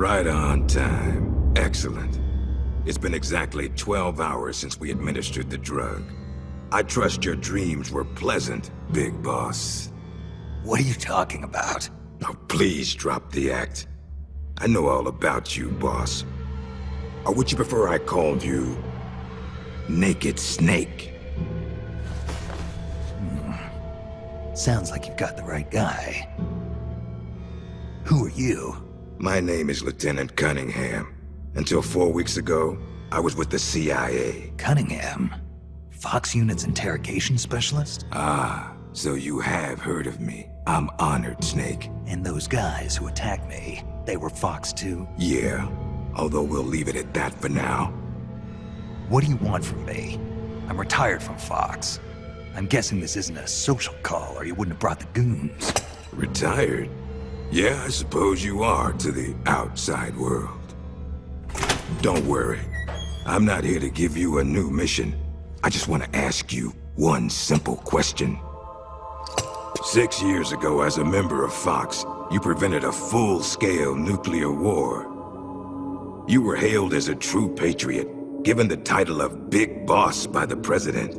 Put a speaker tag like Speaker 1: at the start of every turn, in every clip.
Speaker 1: Right on time. Excellent. It's been exactly 12 hours since we administered the drug. I trust your dreams were pleasant, Big Boss.
Speaker 2: What are you talking about?
Speaker 1: Oh, please drop the act. I know all about you, boss. Or would you prefer I called you Naked Snake?
Speaker 2: Sounds like you've got the right guy. Who are you?
Speaker 1: My name is Lieutenant Cunningham. Until 4 weeks ago, I was with the CIA.
Speaker 2: Cunningham? Fox Unit's interrogation specialist?
Speaker 1: Ah, so you have heard of me. I'm honored, Snake.
Speaker 2: And those guys who attacked me, they were Fox too?
Speaker 1: Yeah, although we'll leave it at that for now.
Speaker 2: What do you want from me? I'm retired from Fox. I'm guessing this isn't a social call, or you wouldn't have brought the goons.
Speaker 1: Retired? Yeah, I suppose you are to the outside world. Don't worry. I'm not here to give you a new mission. I just want to ask you one simple question. 6 years ago, as a member of Fox, you prevented a full-scale nuclear war. You were hailed as a true patriot, given the title of Big Boss by the President.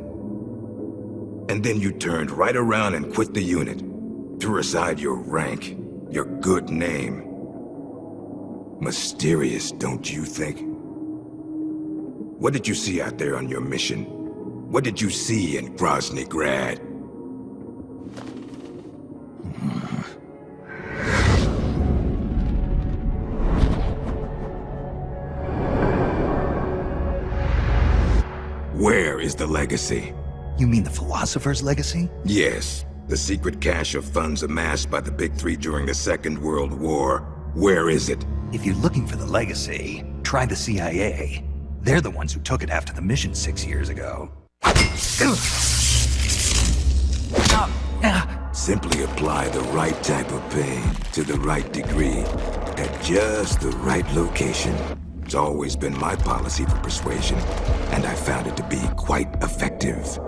Speaker 1: And then you turned right around and quit the unit, threw aside your rank, your good name. Mysterious, don't you think? What did you see out there on your mission? What did you see in Grozny Grad? Where is the legacy?
Speaker 2: You mean the Philosopher's Legacy?
Speaker 1: Yes, the secret cache of funds amassed by the Big Three during the Second World War. Where is it?
Speaker 2: If you're looking for the legacy, try the CIA. They're the ones who took it after the mission 6 years ago.
Speaker 1: Simply apply the right type of pain to the right degree at just the right location. It's always been my policy for persuasion, and I found it to be quite effective.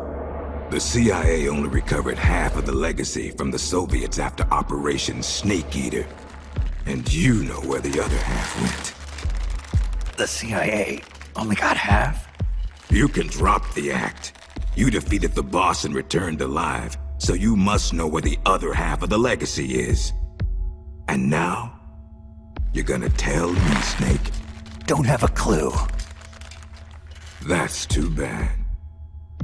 Speaker 1: The CIA only recovered half of the legacy from the Soviets after Operation Snake Eater. And you know where the other half went.
Speaker 2: The CIA only got half?
Speaker 1: You can drop the act. You defeated the boss and returned alive, so you must know where the other half of the legacy is. And now, you're gonna tell me, Snake?
Speaker 2: Don't have a clue.
Speaker 1: That's too bad.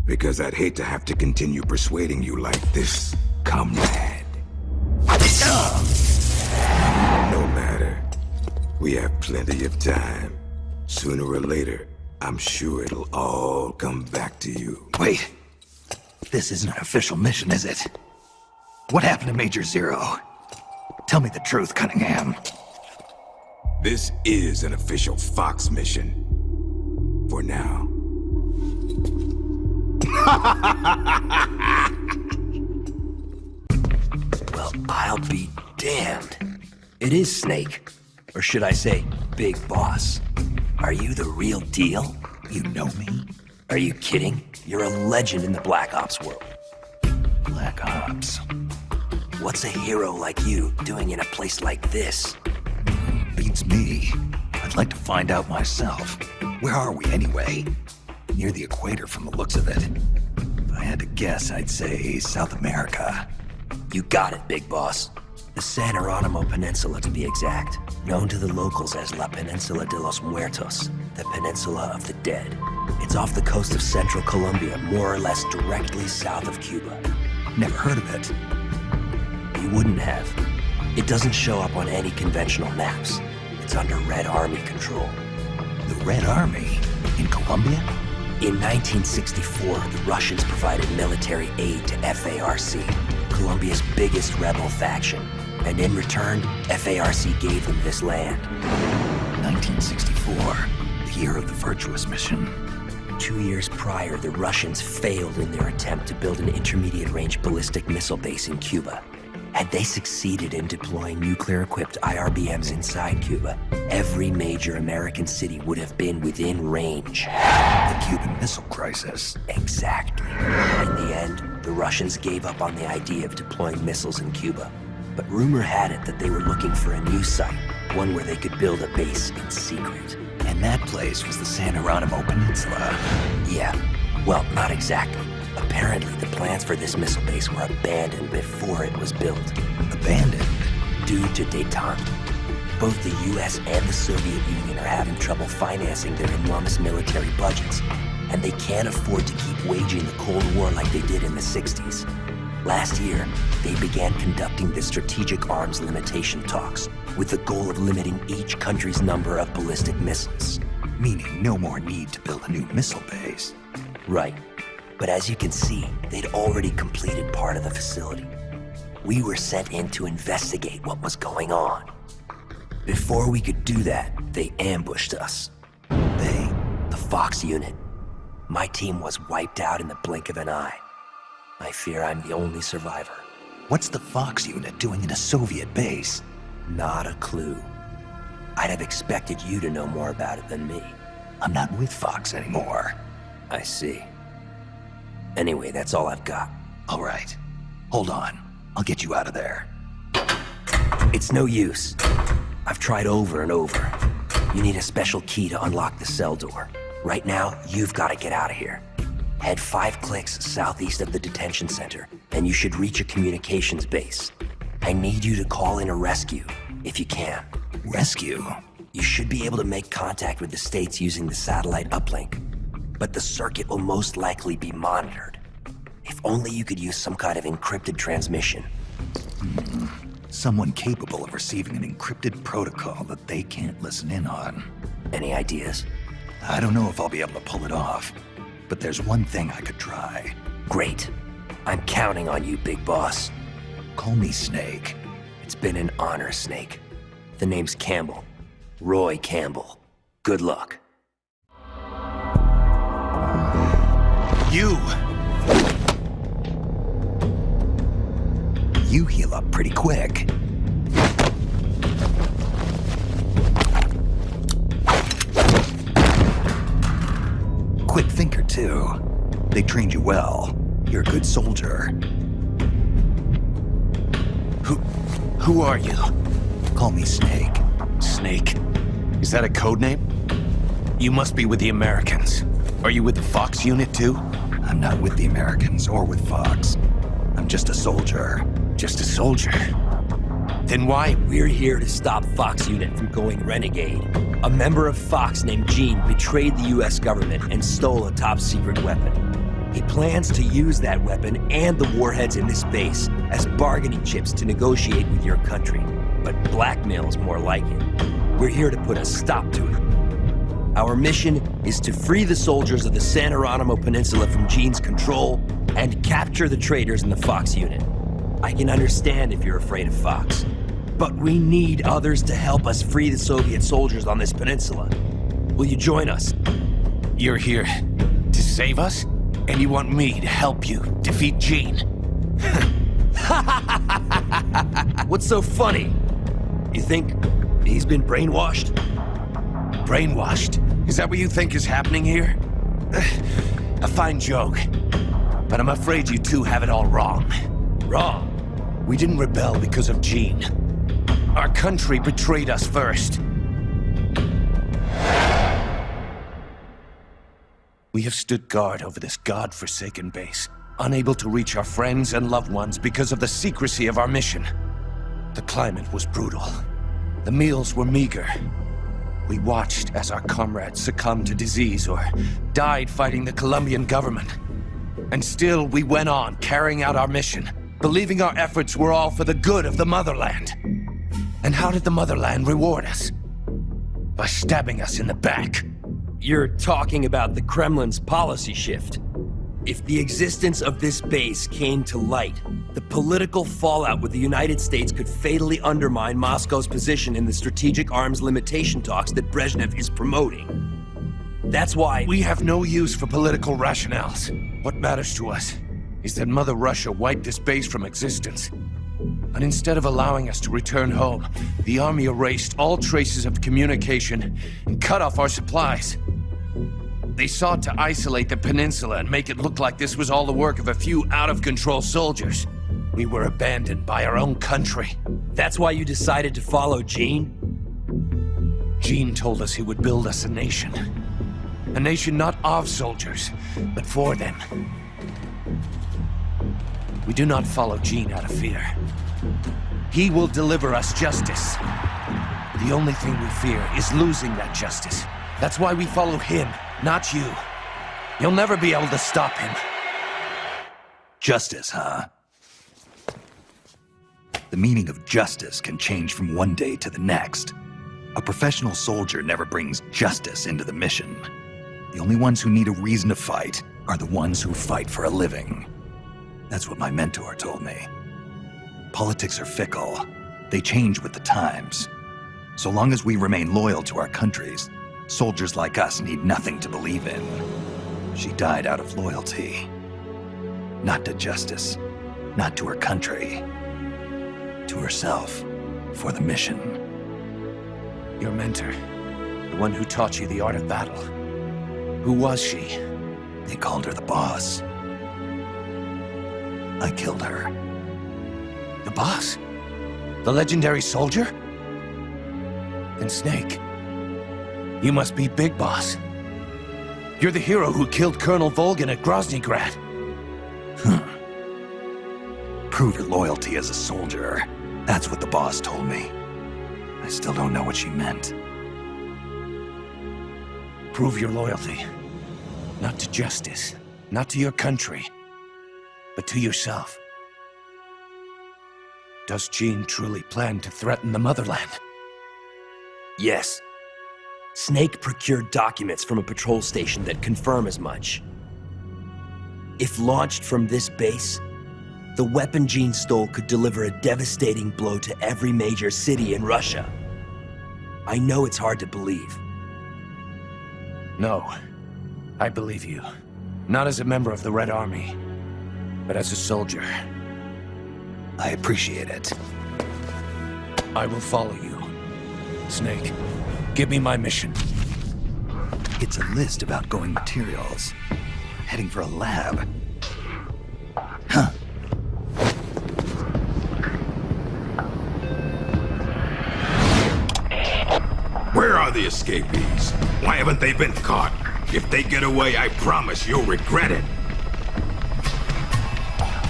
Speaker 1: Because I'd hate to have to continue persuading you like this, comrade. No matter. We have plenty of time. Sooner or later, I'm sure it'll all come back to you.
Speaker 2: Wait. This isn't an official mission, is it? What happened to Major Zero? Tell me the truth, Cunningham.
Speaker 1: This is an official Fox mission. For now.
Speaker 3: Well, I'll be damned. It is Snake. Or should I say, Big Boss. Are you the real deal?
Speaker 2: You know me?
Speaker 3: Are you kidding? You're a legend in the Black Ops world.
Speaker 2: Black Ops.
Speaker 3: What's a hero like you doing in a place like this?
Speaker 2: Beats me. I'd like to find out myself. Where are we anyway? Near the equator from the looks of it. If I had to guess, I'd say South America.
Speaker 3: You got it, Big Boss. The San Jeronimo Peninsula, to be exact. Known to the locals as La Peninsula de los Muertos, the Peninsula of the Dead. It's off the coast of central Colombia, more or less directly south of Cuba.
Speaker 2: Never heard of it.
Speaker 3: You wouldn't have. It doesn't show up on any conventional maps. It's under Red Army control.
Speaker 2: The Red Army? In Colombia?
Speaker 3: In 1964, the Russians provided military aid to FARC, Colombia's biggest rebel faction. And in return, FARC gave them this land.
Speaker 2: 1964, the year of the Virtuous Mission.
Speaker 3: 2 years prior, the Russians failed in their attempt to build an intermediate-range ballistic missile base in Cuba. Had they succeeded in deploying nuclear-equipped IRBMs inside Cuba, every major American city would have been within range.
Speaker 2: The Cuban Missile Crisis.
Speaker 3: Exactly. In the end, the Russians gave up on the idea of deploying missiles in Cuba. But rumor had it that they were looking for a new site, One where they could build a base in secret.
Speaker 2: And that place was the San Geronimo Peninsula.
Speaker 3: Yeah, well, not exactly. Apparently, the plans for this missile base were abandoned before it was built.
Speaker 2: Abandoned?
Speaker 3: Due to detente. Both the US and the Soviet Union are having trouble financing their enormous military budgets, and they can't afford to keep waging the Cold War like they did in the 60s. Last year, they began conducting the strategic arms limitation talks, with the goal of limiting each country's number of ballistic missiles.
Speaker 2: Meaning no more need to build a new missile base.
Speaker 3: Right. But as you can see, they'd already completed part of the facility. We were sent in to investigate what was going on. Before we could do that, they ambushed us.
Speaker 2: They?
Speaker 3: The Fox unit. My team was wiped out in the blink of an eye. I fear I'm the only survivor.
Speaker 2: What's the Fox unit doing in a Soviet base?
Speaker 3: Not a clue. I'd have expected you to know more about it than me.
Speaker 2: I'm not with Fox anymore.
Speaker 3: I see. Anyway, that's all I've got.
Speaker 2: All right. Hold on. I'll get you out of there.
Speaker 3: It's no use. I've tried over and over. You need a special key to unlock the cell door. Right now, you've got to get out of here. Head 5 clicks southeast of the detention center, and you should reach a communications base. I need you to call in a rescue, if you can.
Speaker 2: Rescue?
Speaker 3: You should be able to make contact with the States using the satellite uplink, but the circuit will most likely be monitored. If only you could use some kind of encrypted transmission.
Speaker 2: Someone capable of receiving an encrypted protocol that they can't listen in on.
Speaker 3: Any ideas?
Speaker 2: I don't know if I'll be able to pull it off, but there's one thing I could try.
Speaker 3: Great. I'm counting on you, big boss.
Speaker 2: Call me Snake.
Speaker 3: It's been an honor, Snake. The name's Campbell. Roy Campbell. Good luck.
Speaker 2: You heal up pretty quick. Quick thinker, too. They trained you well. You're a good soldier.
Speaker 4: Who are you?
Speaker 2: Call me Snake.
Speaker 4: Snake? Is that a code name? You must be with the Americans. Are you with the Fox unit too?
Speaker 2: I'm not with the Americans or with Fox. I'm just a soldier.
Speaker 4: Just a soldier. Then why?
Speaker 3: We're here to stop Fox unit from going renegade. A member of Fox named Gene betrayed the US government and stole a top secret weapon. He plans to use that weapon and the warheads in this base as bargaining chips to negotiate with your country. But blackmail's more like it. We're here to put a stop to it. Our mission is to free the soldiers of the San Geronimo Peninsula from Gene's control and capture the traitors in the Fox unit. I can understand if you're afraid of Fox, but we need others to help us free the Soviet soldiers on this peninsula. Will you join us?
Speaker 4: You're here to save us? And you want me to help you defeat Gene?
Speaker 3: What's so funny? You think he's been brainwashed?
Speaker 4: Brainwashed? Is that what you think is happening here? A fine joke. But I'm afraid you two have it all wrong.
Speaker 3: Wrong?
Speaker 4: We didn't rebel because of Gene. Our country betrayed us first. We have stood guard over this god-forsaken base, unable to reach our friends and loved ones because of the secrecy of our mission. The climate was brutal. The meals were meager. We watched as our comrades succumbed to disease or died fighting the Colombian government. And still, we went on carrying out our mission, believing our efforts were all for the good of the motherland. And how did the motherland reward us? By stabbing us in the back.
Speaker 3: You're talking about the Kremlin's policy shift. If the existence of this base came to light, the political fallout with the United States could fatally undermine Moscow's position in the strategic arms limitation talks that Brezhnev is promoting. That's why
Speaker 4: We have no use for political rationales. What matters to us is that Mother Russia wiped this base from existence. And instead of allowing us to return home, the army erased all traces of communication and cut off our supplies. They sought to isolate the peninsula and make it look like this was all the work of a few out-of-control soldiers. We were abandoned by our own country.
Speaker 3: That's why you decided to follow Gene?
Speaker 4: Gene told us he would build us a nation. A nation not of soldiers, but for them. We do not follow Gene out of fear. He will deliver us justice. The only thing we fear is losing that justice. That's why we follow him, not you. You'll never be able to stop him.
Speaker 2: Justice, huh? The meaning of justice can change from one day to the next. A professional soldier never brings justice into the mission. The only ones who need a reason to fight are the ones who fight for a living. That's what my mentor told me. Politics are fickle. They change with the times. So long as we remain loyal to our countries, soldiers like us need nothing to believe in. She died out of loyalty. Not to justice, not to her country. To herself, for the mission.
Speaker 4: Your mentor, the one who taught you the art of battle. Who was she?
Speaker 2: They called her the boss. I killed her.
Speaker 4: The boss? The legendary soldier? And Snake, you must be Big Boss. You're the hero who killed Colonel Volgin at Groznygrad.
Speaker 2: Prove your loyalty as a soldier. That's what the boss told me. I still don't know what she meant.
Speaker 4: Prove your loyalty. Not to justice, not to your country, but to yourself. Does Gene truly plan to threaten the motherland?
Speaker 3: Yes. Snake procured documents from a patrol station that confirm as much. If launched from this base, the weapon Gene stole could deliver a devastating blow to every major city in Russia. I know it's hard to believe.
Speaker 4: No, I believe you. Not as a member of the Red Army, but as a soldier.
Speaker 2: I appreciate it.
Speaker 4: I will follow you. Snake, give me my mission.
Speaker 2: It's a list of outgoing materials. Heading for a lab. Huh.
Speaker 1: Where are the escapees? Why haven't they been caught? If they get away, I promise you'll regret it.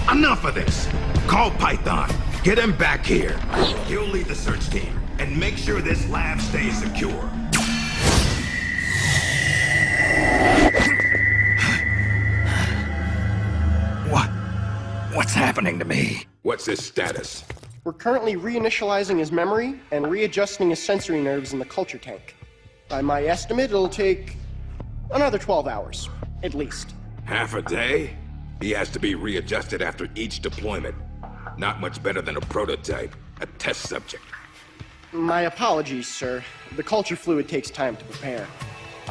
Speaker 1: Enough of this! Call Python. Get him back here. He'll lead the search team. And make sure this lab stays secure.
Speaker 2: What's happening to me?
Speaker 1: What's his status?
Speaker 5: We're currently reinitializing his memory and readjusting his sensory nerves in the culture tank. By my estimate, it'll take another 12 hours, at least.
Speaker 1: Half a day? He has to be readjusted after each deployment. Not much better than a prototype, a test subject.
Speaker 5: My apologies, sir. The culture fluid takes time to prepare.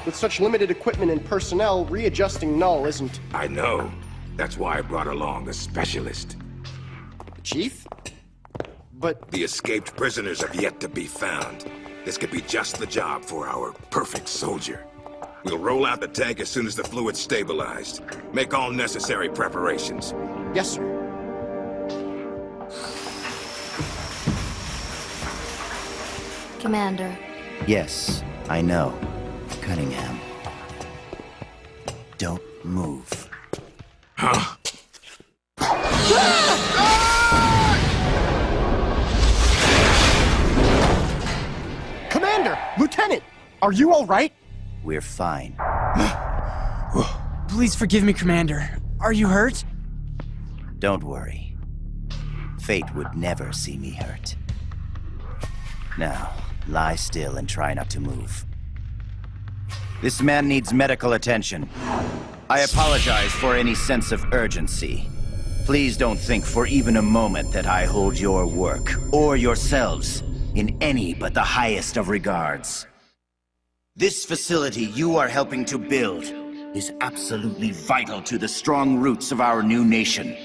Speaker 5: With such limited equipment and personnel, readjusting Null isn't...
Speaker 1: I know. That's why I brought along a specialist.
Speaker 5: Chief? But...
Speaker 1: The escaped prisoners have yet to be found. This could be just the job for our perfect soldier. We'll roll out the tank as soon as the fluid's stabilized. Make all necessary preparations.
Speaker 5: Yes, sir.
Speaker 6: Commander.
Speaker 7: Yes, I know. Cunningham. Don't move.
Speaker 1: Huh?
Speaker 5: Commander! Lieutenant! Are you all right?
Speaker 7: We're fine.
Speaker 8: Please forgive me, Commander. Are you hurt?
Speaker 7: Don't worry. Fate would never see me hurt. Now, lie still and try not to move. This man needs medical attention. I apologize for any sense of urgency. Please don't think for even a moment that I hold your work, or yourselves, in any but the highest of regards. This facility you are helping to build is absolutely vital to the strong roots of our new nation.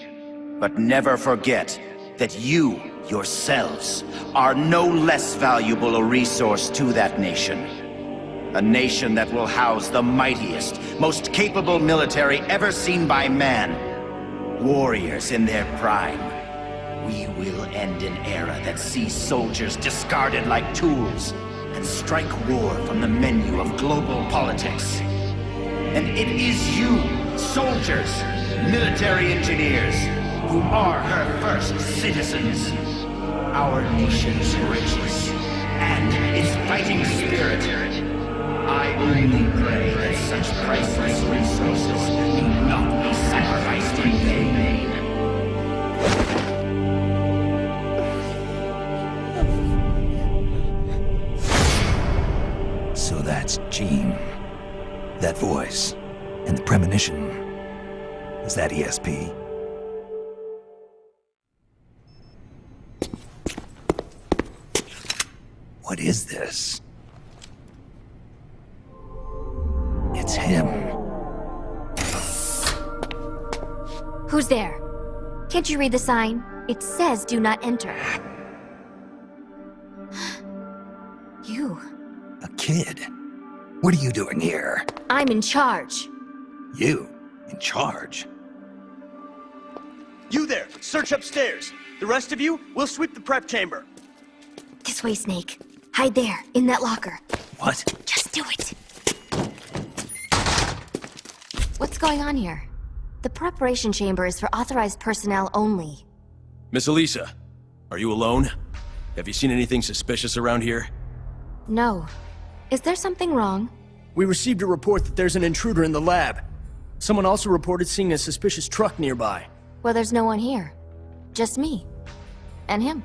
Speaker 7: But never forget that you, yourselves, are no less valuable a resource to that nation. A nation that will house the mightiest, most capable military ever seen by man. Warriors in their prime. We will end an era that sees soldiers discarded like tools,
Speaker 6: and strike war from the menu of global politics. And it is you, soldiers, military engineers, who are her first citizens. Our nation's riches and its fighting spirit. I only pray that such priceless resources need not be sacrificed in vain.
Speaker 2: So that's Jean. That voice. And the premonition. Is that ESP? What is this? It's him.
Speaker 9: Who's there? Can't you read the sign? It says do not enter. You.
Speaker 2: A kid? What are you doing here?
Speaker 9: I'm in charge.
Speaker 2: You? In charge?
Speaker 10: You there! Search upstairs! The rest of you, we'll sweep the prep chamber.
Speaker 9: This way, Snake. Hide there, in that locker.
Speaker 2: What?
Speaker 9: Just do it. What's going on here? The preparation chamber is for authorized personnel only.
Speaker 11: Miss Elisa, are you alone? Have you seen anything suspicious around here?
Speaker 9: No. Is there something wrong?
Speaker 10: We received a report that there's an intruder in the lab. Someone also reported seeing a suspicious truck nearby.
Speaker 9: Well, there's no one here. Just me. And him.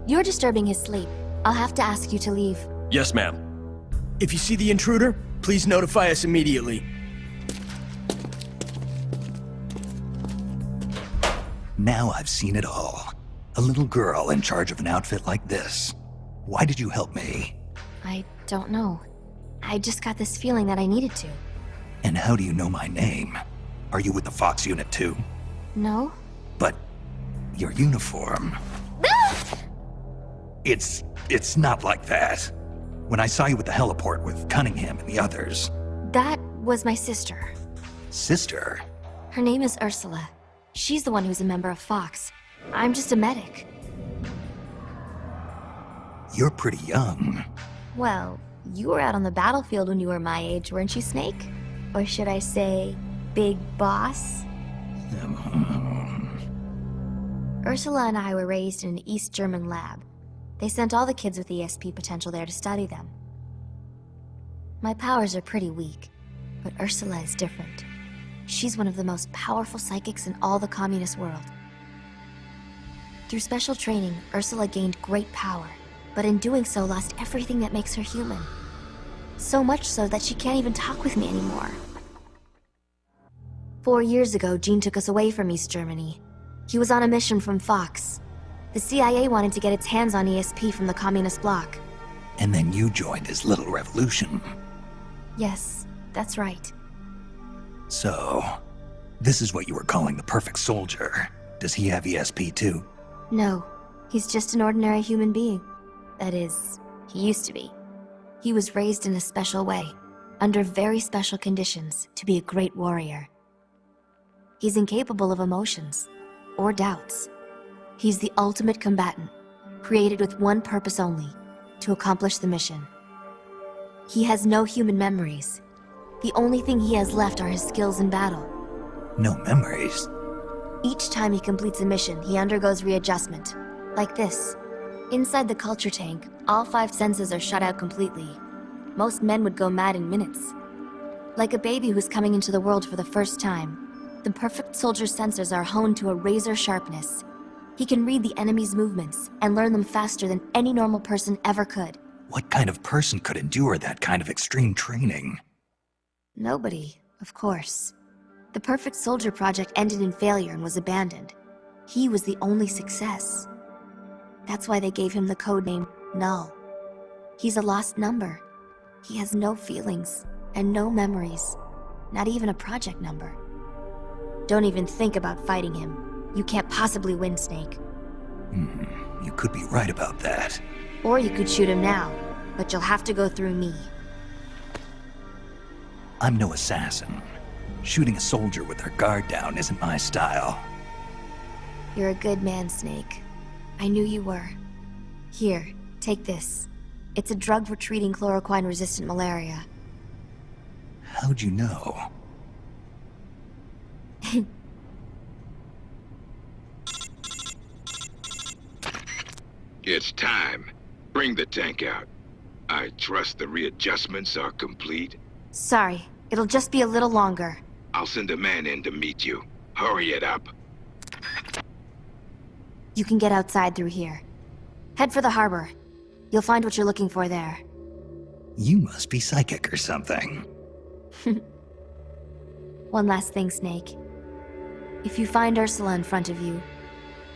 Speaker 9: You're disturbing his sleep. I'll have to ask you to leave.
Speaker 11: Yes, ma'am.
Speaker 10: If you see the intruder, please notify us immediately.
Speaker 2: Now I've seen it all. A little girl in charge of an outfit like this. Why did you help me?
Speaker 9: I don't know. I just got this feeling that I needed to.
Speaker 2: And how do you know my name? Are you with the Fox unit too?
Speaker 9: No?
Speaker 2: But your uniform... It's not like that. When I saw you at the heliport with Cunningham and the others...
Speaker 9: That was my sister.
Speaker 2: Sister?
Speaker 9: Her name is Ursula. She's the one who's a member of Fox. I'm just a medic.
Speaker 2: You're pretty young.
Speaker 9: Well, you were out on the battlefield when you were my age, weren't you, Snake? Or should I say, Big Boss? Ursula and I were raised in an East German lab. They sent all the kids with ESP potential there to study them. My powers are pretty weak, but Ursula is different. She's one of the most powerful psychics in all the communist world. Through special training, Ursula gained great power, but in doing so lost everything that makes her human. So much so that she can't even talk with me anymore. 4 years ago, Gene took us away from East Germany. He was on a mission from Fox. The CIA wanted to get its hands on ESP from the communist bloc.
Speaker 2: And then you joined his little revolution.
Speaker 9: Yes, that's right.
Speaker 2: So, this is what you were calling the perfect soldier. Does he have ESP too?
Speaker 9: No, he's just an ordinary human being. That is, he used to be. He was raised in a special way, under very special conditions, to be a great warrior. He's incapable of emotions, or doubts. He's the ultimate combatant, created with one purpose only, to accomplish the mission. He has no human memories. The only thing he has left are his skills in battle.
Speaker 2: No memories?
Speaker 9: Each time he completes a mission, he undergoes readjustment. Like this. Inside the culture tank, all 5 senses are shut out completely. Most men would go mad in minutes. Like a baby who's coming into the world for the first time, the perfect soldier's sensors are honed to a razor sharpness. He can read the enemy's movements and learn them faster than any normal person ever could.
Speaker 2: What kind of person could endure that kind of extreme training?
Speaker 9: Nobody, of course. The Perfect Soldier project ended in failure and was abandoned. He was the only success. That's why they gave him the codename Null. He's a lost number. He has no feelings and no memories, not even a project number. Don't even think about fighting him. You can't possibly win, Snake.
Speaker 2: You could be right about that.
Speaker 9: Or you could shoot him now, but you'll have to go through me.
Speaker 2: I'm no assassin. Shooting a soldier with their guard down isn't my style.
Speaker 9: You're a good man, Snake. I knew you were. Here, take this. It's a drug for treating chloroquine-resistant malaria.
Speaker 2: How'd you know?
Speaker 1: It's time. Bring the tank out. I trust the readjustments are complete.
Speaker 9: Sorry, it'll just be a little longer.
Speaker 1: I'll send a man in to meet you. Hurry it up.
Speaker 9: You can get outside through here. Head for the harbor. You'll find what you're looking for there.
Speaker 2: You must be psychic or something.
Speaker 9: One last thing, Snake. If you find Ursula in front of you,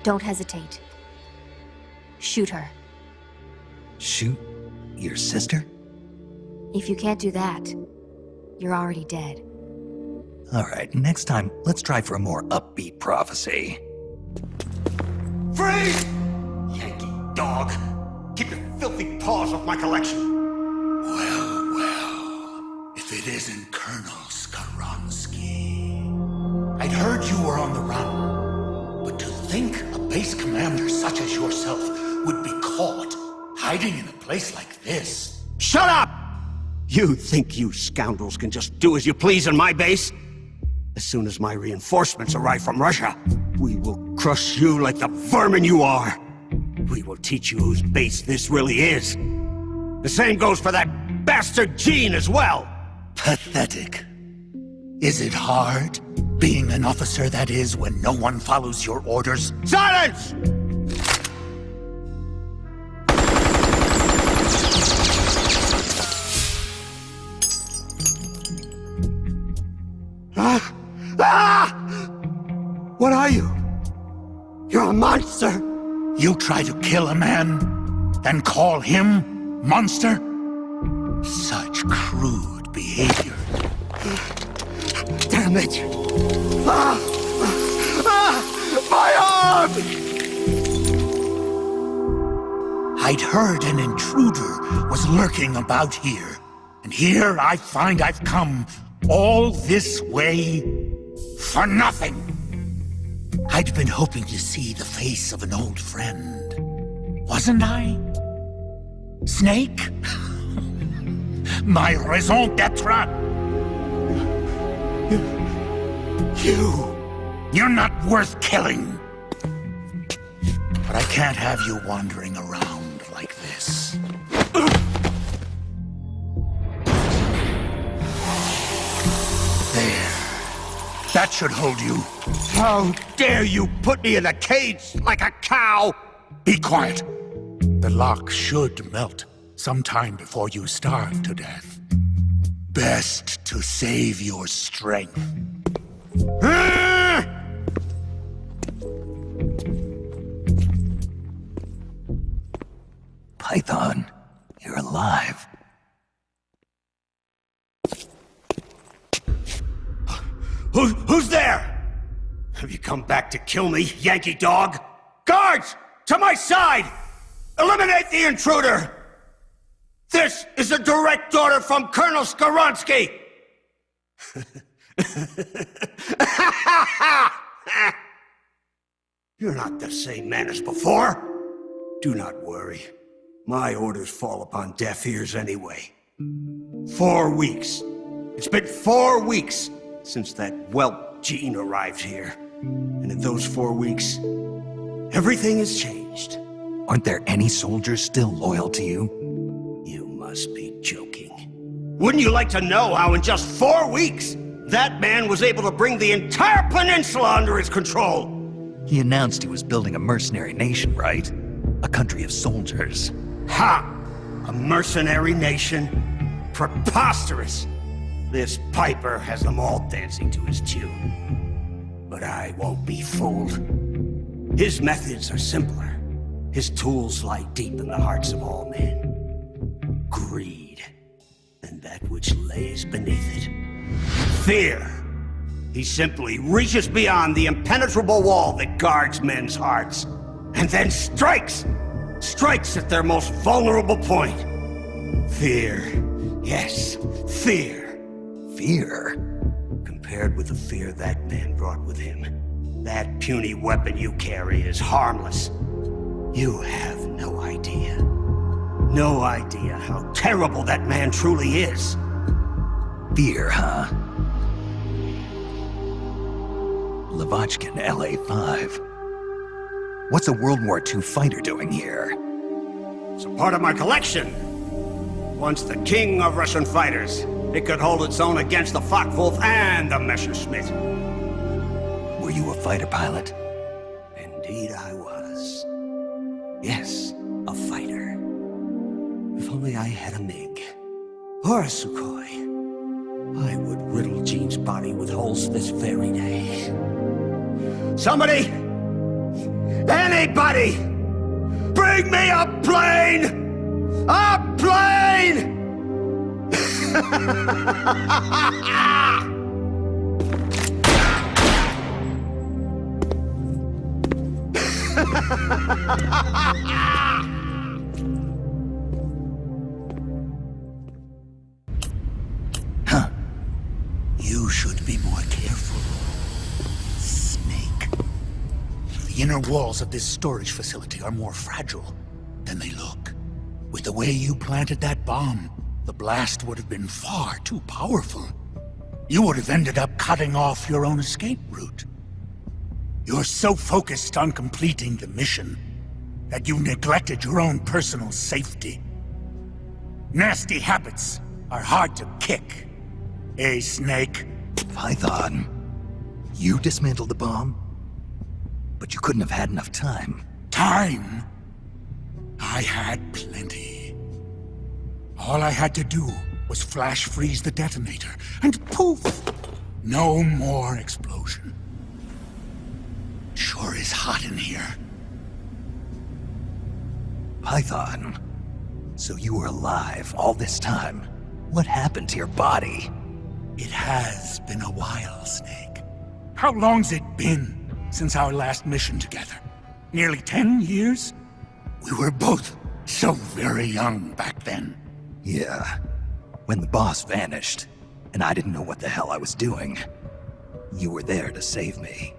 Speaker 9: don't hesitate. Shoot her.
Speaker 2: Shoot your sister?
Speaker 9: If you can't do that, you're already dead.
Speaker 2: Alright, next time, let's try for a more upbeat prophecy.
Speaker 6: Freeze! Yankee dog! Keep your filthy paws off my collection!
Speaker 12: Well, if it isn't Colonel Skaronsky. I'd heard you were on the run, but to think a base commander such as yourself would be caught hiding in a place like this.
Speaker 13: Shut up! You think you scoundrels can just do as you please on my base? As soon as my reinforcements arrive from Russia, we will crush you like the vermin you are. We will teach you whose base this really is. The same goes for that bastard Gene as well.
Speaker 12: Pathetic. Is it hard, being an officer that is when no one follows your orders?
Speaker 13: Silence! What are you? You're a monster!
Speaker 12: You try to kill a man, then call him monster? Such crude behavior.
Speaker 13: Damn it! My arm!
Speaker 12: I'd heard an intruder was lurking about here, and here I find I've come all this way for nothing. I'd been hoping to see the face of an old friend, wasn't I? Snake? My raison d'etre? You're not worth killing. But I can't have you wandering around like this. There. That should hold you.
Speaker 13: How dare you put me in a cage like a cow!
Speaker 12: Be quiet. The lock should melt sometime before you starve to death. Best to save your strength.
Speaker 2: Python, you're alive.
Speaker 13: Who's there? Have you come back to kill me, Yankee dog? Guards! To my side! Eliminate the intruder! This is a direct order from Colonel Skaronsky! You're not the same man as before. Do not worry. My orders fall upon deaf ears anyway. 4 weeks. It's been 4 weeks since that whelp Gene arrived here. And in those 4 weeks, everything has changed.
Speaker 2: Aren't there any soldiers still loyal to you?
Speaker 13: You must be joking. Wouldn't you like to know how in just 4 weeks, that man was able to bring the entire peninsula under his control?
Speaker 2: He announced he was building a mercenary nation, right? A country of soldiers.
Speaker 13: Ha! A mercenary nation? Preposterous! This piper has them all dancing to his tune. But I won't be fooled. His methods are simpler. His tools lie deep in the hearts of all men. Greed, and that which lays beneath it. Fear. He simply reaches beyond the impenetrable wall that guards men's hearts, and then strikes! Strikes at their most vulnerable point. Fear. Yes, fear.
Speaker 2: Fear?
Speaker 13: Compared with the fear that man brought with him, that puny weapon you carry is harmless. You have no idea. no idea how terrible that man truly is.
Speaker 2: Fear, huh? Lavochkin, LA-5. What's a World War II fighter doing here?
Speaker 13: It's a part of my collection. Once the king of Russian fighters, it could hold its own against the Focke-Wulf and the Messerschmitt.
Speaker 2: Were you a fighter pilot?
Speaker 13: Indeed I was. Yes, a fighter. If only I had a MiG. Or a Sukhoi. I would riddle Jean's body with holes this very day. Somebody! Anybody! Bring me a plane! A plane!
Speaker 12: Huh. You should be more careful, Snake. The inner walls of this storage facility are more fragile than they look. With the way you planted that bomb, the blast would have been far too powerful. You would have ended up cutting off your own escape route. You're so focused on completing the mission that you neglected your own personal safety. Nasty habits are hard to kick, eh, Snake?
Speaker 2: Python, you dismantled the bomb? But you couldn't have had enough time.
Speaker 12: Time? I had plenty. All I had to do was flash freeze the detonator, and poof! No more explosion. Sure is hot in here.
Speaker 2: Python, so you were alive all this time. What happened to your body?
Speaker 12: It has been a while, Snake. How long's it been since our last mission together? Nearly 10 years? We were both so very young back then.
Speaker 2: Yeah. When the boss vanished, and I didn't know what the hell I was doing, you were there to save me.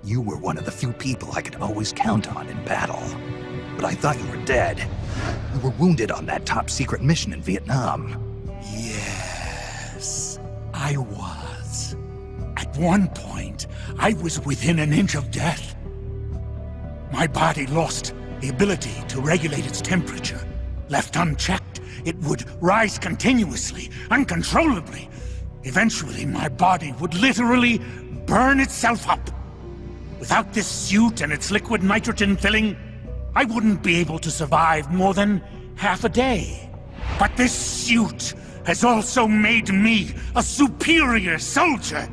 Speaker 2: You were one of the few people I could always count on in battle. But I thought you were dead. You were wounded on that top-secret mission in Vietnam.
Speaker 12: Yes, I was. At one point, I was within an inch of death. My body lost the ability to regulate its temperature. Left unchecked, it would rise continuously, uncontrollably. Eventually, my body would literally burn itself up. Without this suit and its liquid nitrogen filling, I wouldn't be able to survive more than half a day. But this suit has also made me a superior soldier.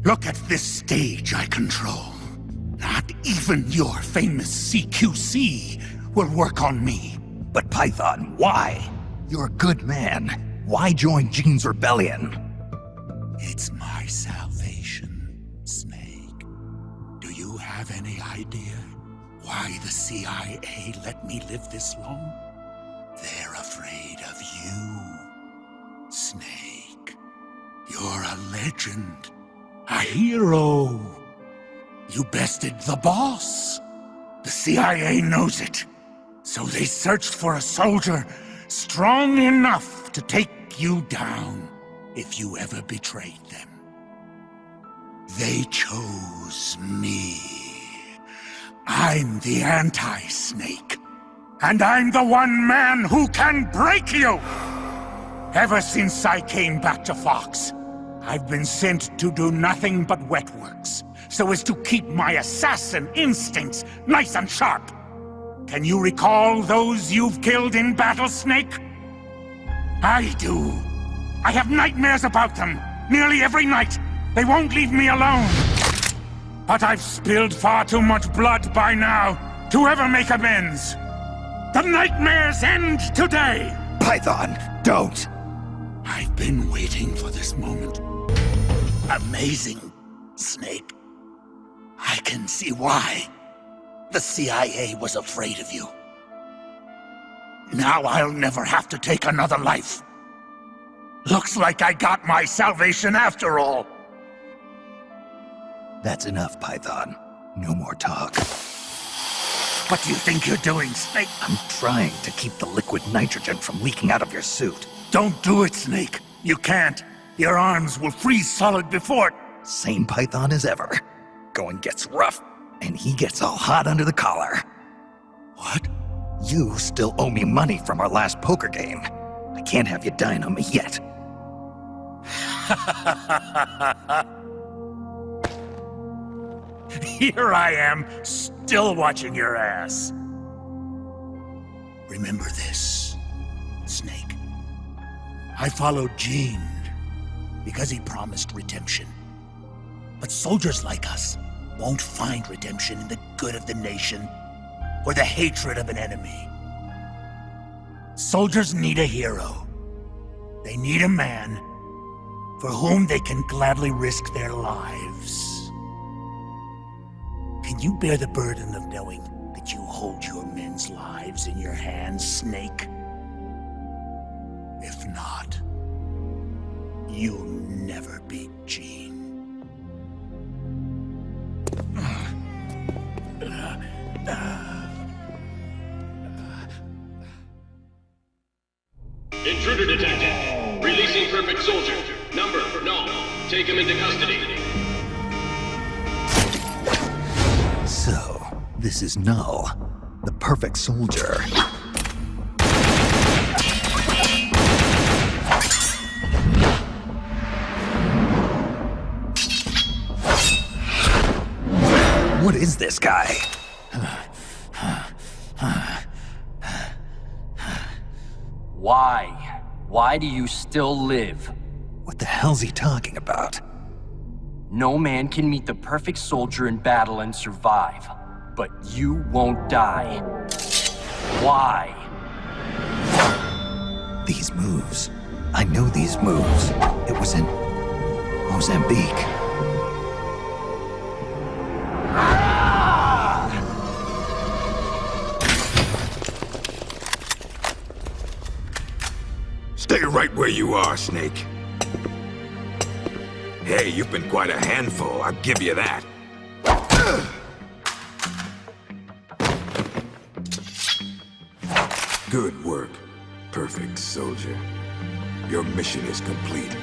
Speaker 12: Look at this stage I control. Not even your famous CQC will work on me.
Speaker 2: But Python, why? You're a good man. Why join Jean's rebellion?
Speaker 12: It's my salvation, Snake. Do you have any idea why the CIA let me live this long? They're afraid of you, Snake. You're a legend. A hero. You bested the boss. The CIA knows it. So they searched for a soldier strong enough to take you down if you ever betrayed them. They chose me. I'm the anti-Snake. And I'm the one man who can break you! Ever since I came back to Fox, I've been sent to do nothing but wet works, so as to keep my assassin instincts nice and sharp. Can you recall those you've killed in battle, Snake? I do. I have nightmares about them, nearly every night. They won't leave me alone. But I've spilled far too much blood by now to ever make amends. The nightmares end today!
Speaker 2: Python, don't!
Speaker 12: I've been waiting for this moment. Amazing, Snake. I can see why the CIA was afraid of you. Now I'll never have to take another life. Looks like I got my salvation after all.
Speaker 2: That's enough, Python. No more talk.
Speaker 12: What do you think you're doing, Snake?
Speaker 2: I'm trying to keep the liquid nitrogen from leaking out of your suit.
Speaker 12: Don't do it, Snake. You can't. Your arms will freeze solid before it.
Speaker 2: Same Python as ever. Going gets rough, and he gets all hot under the collar.
Speaker 12: What?
Speaker 2: You still owe me money from our last poker game. I can't have you dying on me yet.
Speaker 12: Here I am, still watching your ass. Remember this, Snake. I followed Gene because he promised redemption. But soldiers like us won't find redemption in the good of the nation or the hatred of an enemy. Soldiers need a hero. They need a man for whom they can gladly risk their lives. Can you bear the burden of knowing that you hold your men's lives in your hands, Snake? If not, you'll never beat Gene.
Speaker 14: Intruder detected. Releasing perfect soldier. Number, no. Take him into custody.
Speaker 2: So, this is Null, the perfect soldier. What is this guy?
Speaker 15: Why? Why do you still live?
Speaker 2: What the hell's he talking about?
Speaker 15: No man can meet the perfect soldier in battle and survive. But you won't die. Why?
Speaker 2: These moves. I know these moves. It was in Mozambique.
Speaker 1: Stay right where you are, Snake. Hey, you've been quite a handful, I'll give you that. Good work, perfect soldier. Your mission is complete.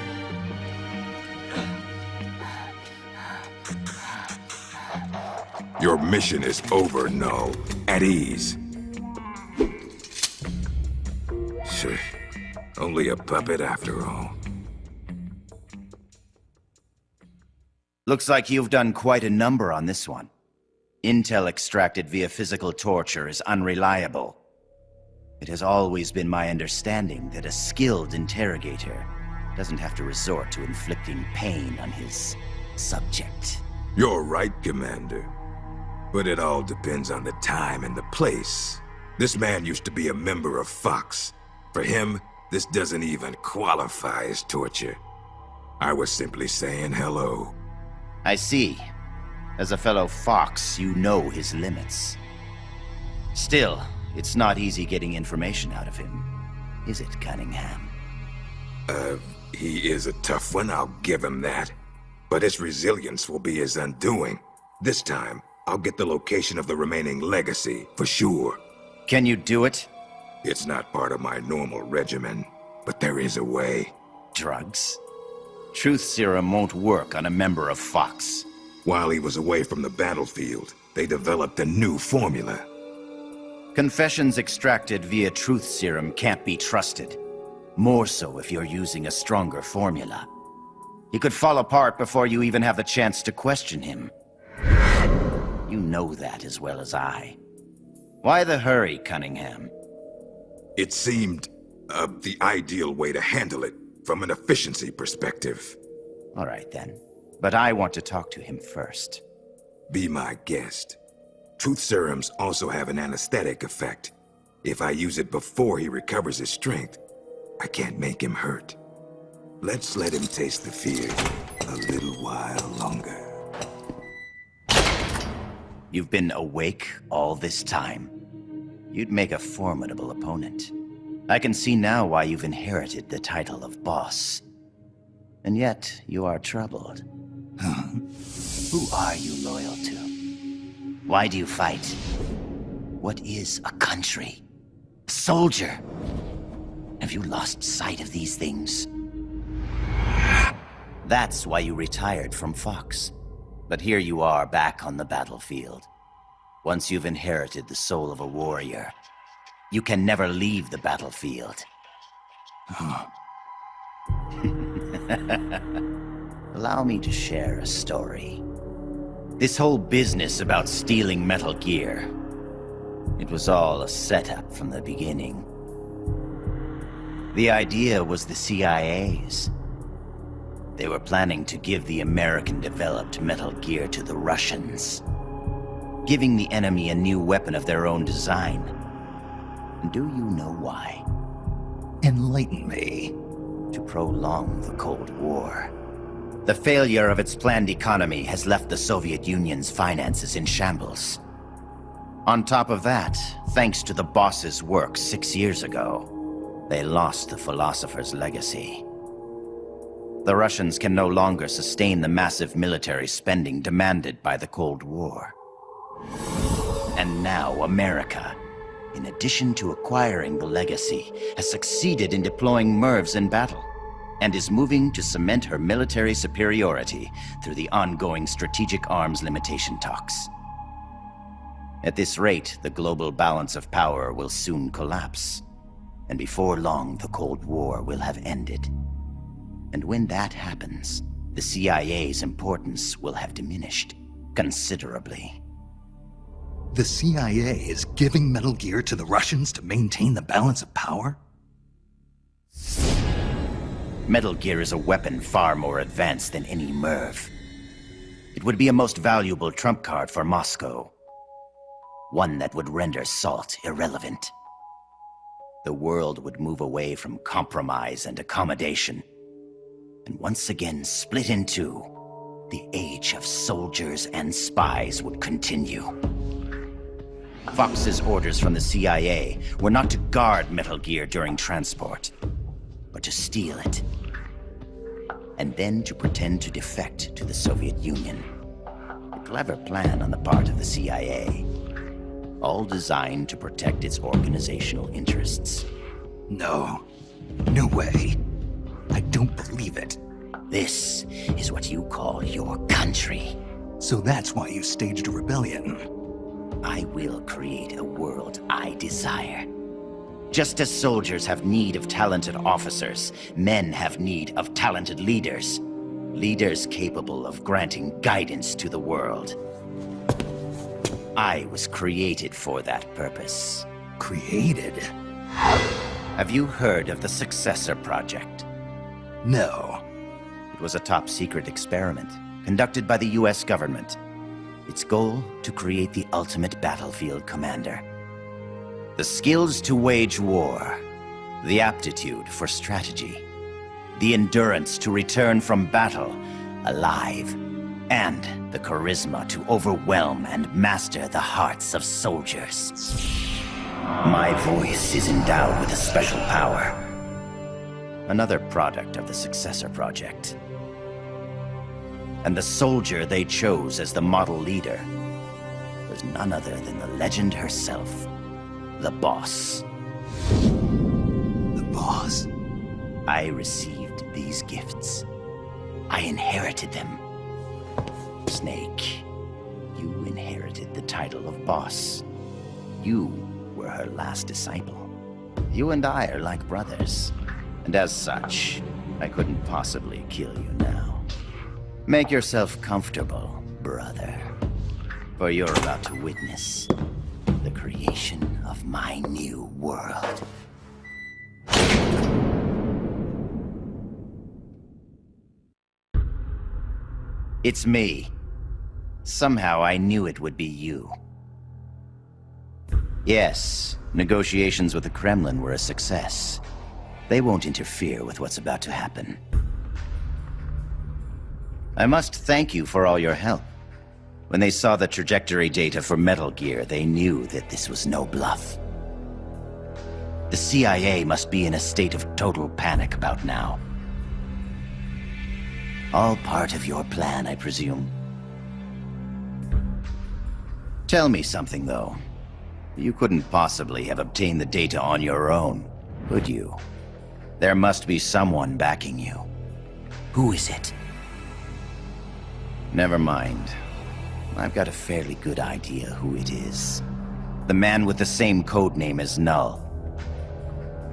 Speaker 1: Your mission is over, Null. At ease. Sure. Only a puppet after all.
Speaker 7: Looks like you've done quite a number on this one. Intel extracted via physical torture is unreliable. It has always been my understanding that a skilled interrogator doesn't have to resort to inflicting pain on his subject.
Speaker 1: You're right, Commander. But it all depends on the time and the place. This man used to be a member of Fox. For him, this doesn't even qualify as torture. I was simply saying hello.
Speaker 7: I see. As a fellow Fox, you know his limits. Still, it's not easy getting information out of him, is it, Cunningham?
Speaker 1: He is a tough one, I'll give him that. But his resilience will be his undoing. This time, I'll get the location of the remaining legacy, for sure.
Speaker 7: Can you do it?
Speaker 1: It's not part of my normal regimen, but there is a way.
Speaker 7: Drugs? Truth serum won't work on a member of Fox.
Speaker 1: While he was away from the battlefield, they developed a new formula.
Speaker 7: Confessions extracted via truth serum can't be trusted. More so if you're using a stronger formula. He could fall apart before you even have the chance to question him. You know that as well as I. Why the hurry, Cunningham?
Speaker 1: It seemed the ideal way to handle it, from an efficiency perspective.
Speaker 7: All right then. But I want to talk to him first.
Speaker 1: Be my guest. Truth serums also have an anesthetic effect. If I use it before he recovers his strength, I can't make him hurt. Let's let him taste the fear a little while longer.
Speaker 7: You've been awake all this time. You'd make a formidable opponent. I can see now why you've inherited the title of boss. And yet, you are troubled. Who are you loyal to? Why do you fight? What is a country? A soldier? Have you lost sight of these things? That's why you retired from Fox. But here you are back on the battlefield. Once you've inherited the soul of a warrior, you can never leave the battlefield. Allow me to share a story. This whole business about stealing Metal Gear, it was all a setup from the beginning. The idea was the CIA's. They were planning to give the American-developed Metal Gear to the Russians, giving the enemy a new weapon of their own design. Do you know why?
Speaker 2: Enlighten me.
Speaker 7: To prolong the Cold War. The failure of its planned economy has left the Soviet Union's finances in shambles. On top of that, thanks to the boss's work 6 years ago, they lost the philosopher's legacy. The Russians can no longer sustain the massive military spending demanded by the Cold War. And now America, in addition to acquiring the legacy, has succeeded in deploying MIRVs in battle, and is moving to cement her military superiority through the ongoing strategic arms limitation talks. At this rate, the global balance of power will soon collapse, and before long the Cold War will have ended. And when that happens, the CIA's importance will have diminished considerably.
Speaker 2: The CIA is giving Metal Gear to the Russians to maintain the balance of power?
Speaker 7: Metal Gear is a weapon far more advanced than any MIRV. It would be a most valuable trump card for Moscow. One that would render SALT irrelevant. The world would move away from compromise and accommodation, and once again split in two. The age of soldiers and spies would continue. Fox's orders from the CIA were not to guard Metal Gear during transport, but to steal it, and then to pretend to defect to the Soviet Union. A clever plan on the part of the CIA, all designed to protect its organizational interests.
Speaker 2: No. No way. I don't believe it.
Speaker 7: This is what you call your country.
Speaker 2: So that's why you staged a rebellion.
Speaker 7: I will create a world I desire. Just as soldiers have need of talented officers, men have need of talented leaders. Leaders capable of granting guidance to the world. I was created for that purpose.
Speaker 2: Created?
Speaker 7: Have you heard of the Successor Project?
Speaker 2: No.
Speaker 7: It was a top-secret experiment conducted by the US government. Its goal, to create the ultimate battlefield commander. The skills to wage war, the aptitude for strategy, the endurance to return from battle alive, and the charisma to overwhelm and master the hearts of soldiers. My voice is endowed with a special power. Another product of the Successor Project. And the soldier they chose as the model leader was none other than the legend herself, the Boss.
Speaker 2: The Boss?
Speaker 7: I received these gifts. I inherited them. Snake, you inherited the title of Boss. You were her last disciple. You and I are like brothers, and as such, I couldn't possibly kill you now. Make yourself comfortable, brother, for you're about to witness the creation of my new world. It's me. Somehow I knew it would be you. Yes, negotiations with the Kremlin were a success. They won't interfere with what's about to happen. I must thank you for all your help. When they saw the trajectory data for Metal Gear, they knew that this was no bluff. The CIA must be in a state of total panic about now. All part of your plan, I presume. Tell me something, though. You couldn't possibly have obtained the data on your own, could you? There must be someone backing you.
Speaker 3: Who is it?
Speaker 7: Never mind. I've got a fairly good idea who it is. The man with the same code name as Null.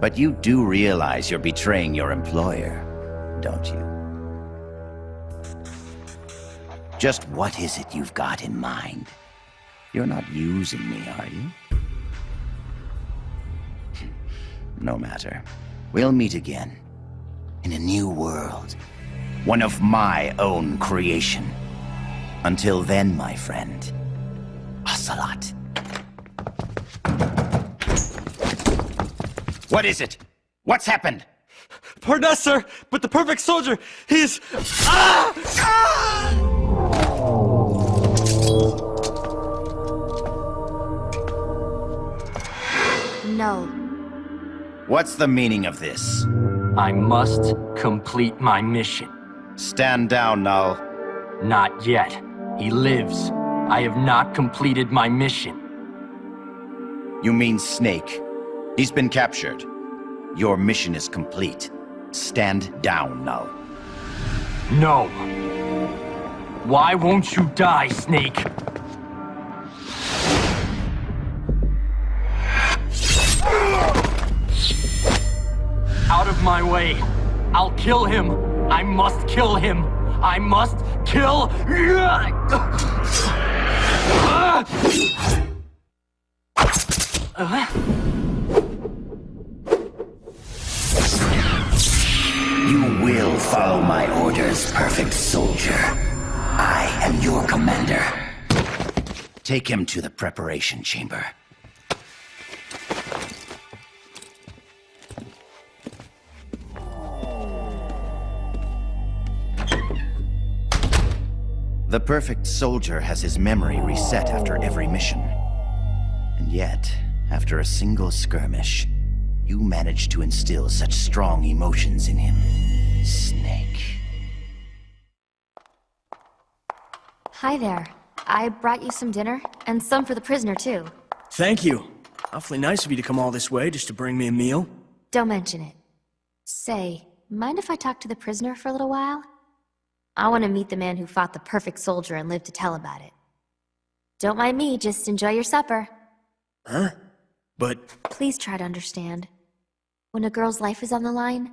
Speaker 7: But you do realize you're betraying your employer, don't you? Just what is it you've got in mind? You're not using me, are you? No matter. We'll meet again. In a new world. One of my own creation. Until then, my friend. Ocelot. What is it? What's happened?
Speaker 16: Pardon us, sir, but the perfect soldier, he's... Ah! Ah!
Speaker 9: No.
Speaker 7: What's the meaning of this?
Speaker 15: I must complete my mission.
Speaker 7: Stand down, Null.
Speaker 15: Not yet. He lives. I have not completed my mission.
Speaker 7: You mean Snake? He's been captured. Your mission is complete. Stand down, Null.
Speaker 15: No. Why won't you die, Snake? Out of my way. I'll kill him. I must kill him. I must kill...
Speaker 7: You will follow my orders, perfect soldier. I am your commander. Take him to the preparation chamber. The perfect soldier has his memory reset after every mission. And yet, after a single skirmish, you managed to instill such strong emotions in him. Snake.
Speaker 9: Hi there. I brought you some dinner, and some for the prisoner, too.
Speaker 10: Thank you. Awfully nice of you to come all this way just to bring me a meal.
Speaker 9: Don't mention it. Say, mind if I talk to the prisoner for a little while? I want to meet the man who fought the perfect soldier and live to tell about it. Don't mind me, just enjoy your supper.
Speaker 10: Huh? But...
Speaker 9: Please try to understand. When a girl's life is on the line,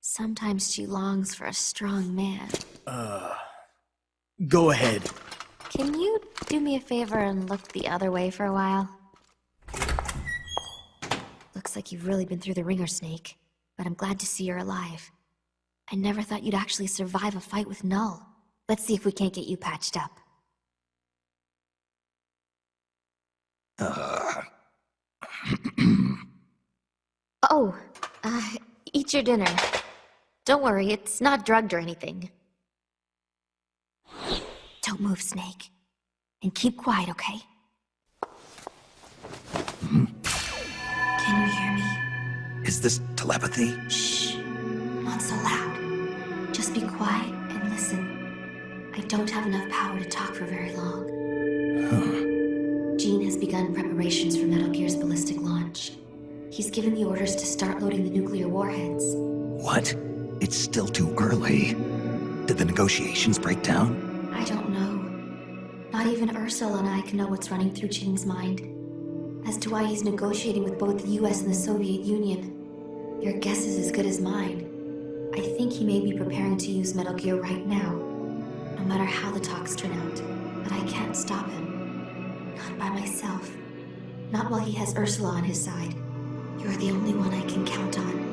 Speaker 9: sometimes she longs for a strong man.
Speaker 10: Go ahead.
Speaker 9: Can you do me a favor and look the other way for a while? Looks like you've really been through the ringer, Snake, but I'm glad to see you're alive. I never thought you'd actually survive a fight with Null. Let's see if we can't get you patched up. Oh, eat your dinner. Don't worry, it's not drugged or anything. Don't move, Snake. And keep quiet, okay? Can you hear me?
Speaker 2: Is this telepathy?
Speaker 9: Shh. Not so loud. Just be quiet and listen. I don't have enough power to talk for very long. Gene has begun preparations for Metal Gear's ballistic launch. He's given the orders to start loading the nuclear warheads.
Speaker 2: What? It's still too early. Did the negotiations break down?
Speaker 9: I don't know. Not even Ursula and I can know what's running through Gene's mind. As to why he's negotiating with both the US and the Soviet Union, your guess is as good as mine. I think he may be preparing to use Metal Gear right now, no matter how the talks turn out. But I can't stop him. Not by myself. Not while he has Ursula on his side. You're the only one I can count on.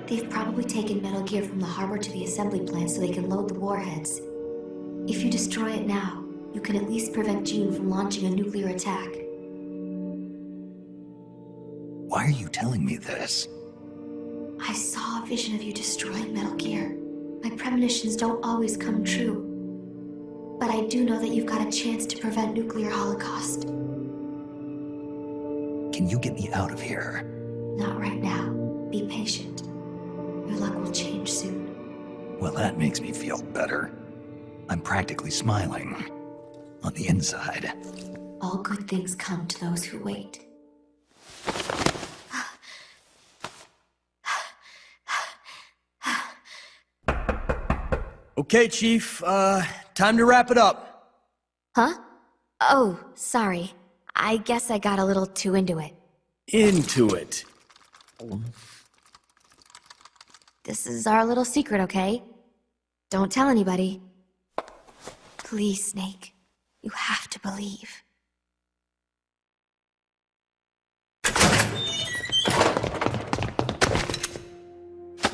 Speaker 9: They've probably taken Metal Gear from the harbor to the assembly plant so they can load the warheads. If you destroy it now, you can at least prevent Gene from launching a nuclear attack.
Speaker 2: Why are you telling me this?
Speaker 9: I saw a vision of you destroying Metal Gear. My premonitions don't always come true. But I do know that you've got a chance to prevent nuclear holocaust.
Speaker 2: Can you get me out of here?
Speaker 9: Not right now. Be patient. Your luck will change soon.
Speaker 2: Well, that makes me feel better. I'm practically smiling. On the inside.
Speaker 9: All good things come to those who wait.
Speaker 10: Okay, Chief, time to wrap it up.
Speaker 9: Huh? Oh, sorry. I guess I got a little too into it.
Speaker 10: Into it.
Speaker 9: This is our little secret, okay? Don't tell anybody. Please, Snake. You have to believe.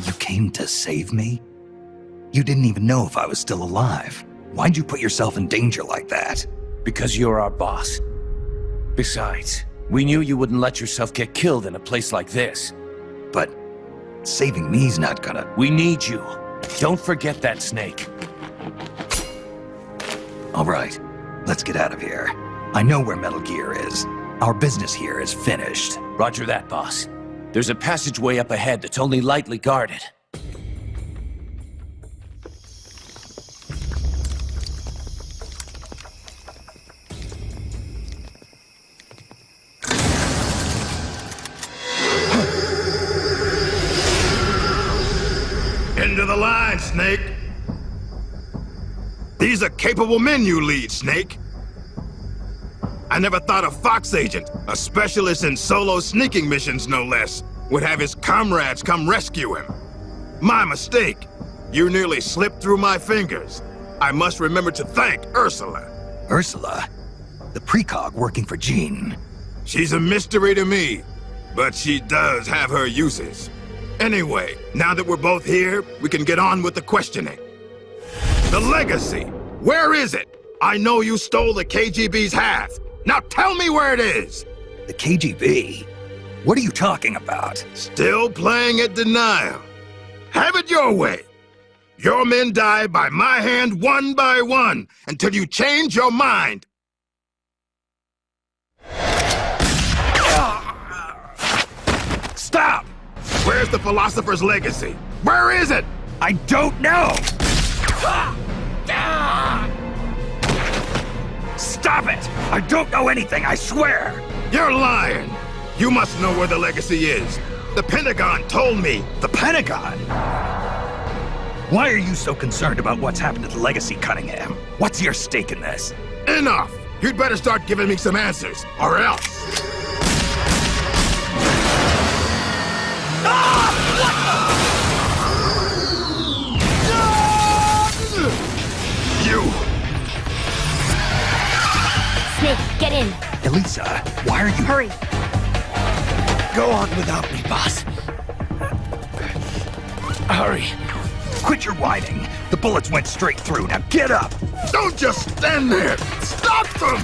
Speaker 2: You came to save me? You didn't even know if I was still alive. Why'd you put yourself in danger like that?
Speaker 4: Because you're our boss. Besides, we knew you wouldn't let yourself get killed in a place like this.
Speaker 2: But saving me's not gonna...
Speaker 4: We need you. Don't forget that, Snake.
Speaker 2: All right, let's get out of here. I know where Metal Gear is. Our business here is finished.
Speaker 4: Roger that, boss. There's a passageway up ahead that's only lightly guarded.
Speaker 1: Into the line, Snake. These are capable men you lead, Snake. I never thought a Fox agent, a specialist in solo sneaking missions no less, would have his comrades come rescue him. My mistake. You nearly slipped through my fingers. I must remember to thank Ursula.
Speaker 2: Ursula? The precog working for Jean.
Speaker 1: She's a mystery to me, but she does have her uses. Anyway, now that we're both here, we can get on with the questioning. The legacy. Where is it? I know you stole the KGB's half. Now tell me where it is!
Speaker 2: The KGB? What are you talking about?
Speaker 1: Still playing at denial. Have it your way. Your men die by my hand one by one until you change your mind. Stop! Where's the philosopher's legacy? Where is it?
Speaker 2: I don't know! Stop it! I don't know anything, I swear!
Speaker 1: You're lying! You must know where the legacy is. The Pentagon told me.
Speaker 2: The Pentagon? Why are you so concerned about what's happened to the legacy, Cunningham? What's your stake in this?
Speaker 1: Enough! You'd better start giving me some answers, or else. You!
Speaker 9: Snake, get in!
Speaker 2: Elisa, why are you...
Speaker 9: Hurry!
Speaker 4: Go on without me, boss. Hurry.
Speaker 2: Quit your whining. The bullets went straight through. Now get up!
Speaker 1: Don't just stand there! Stop them!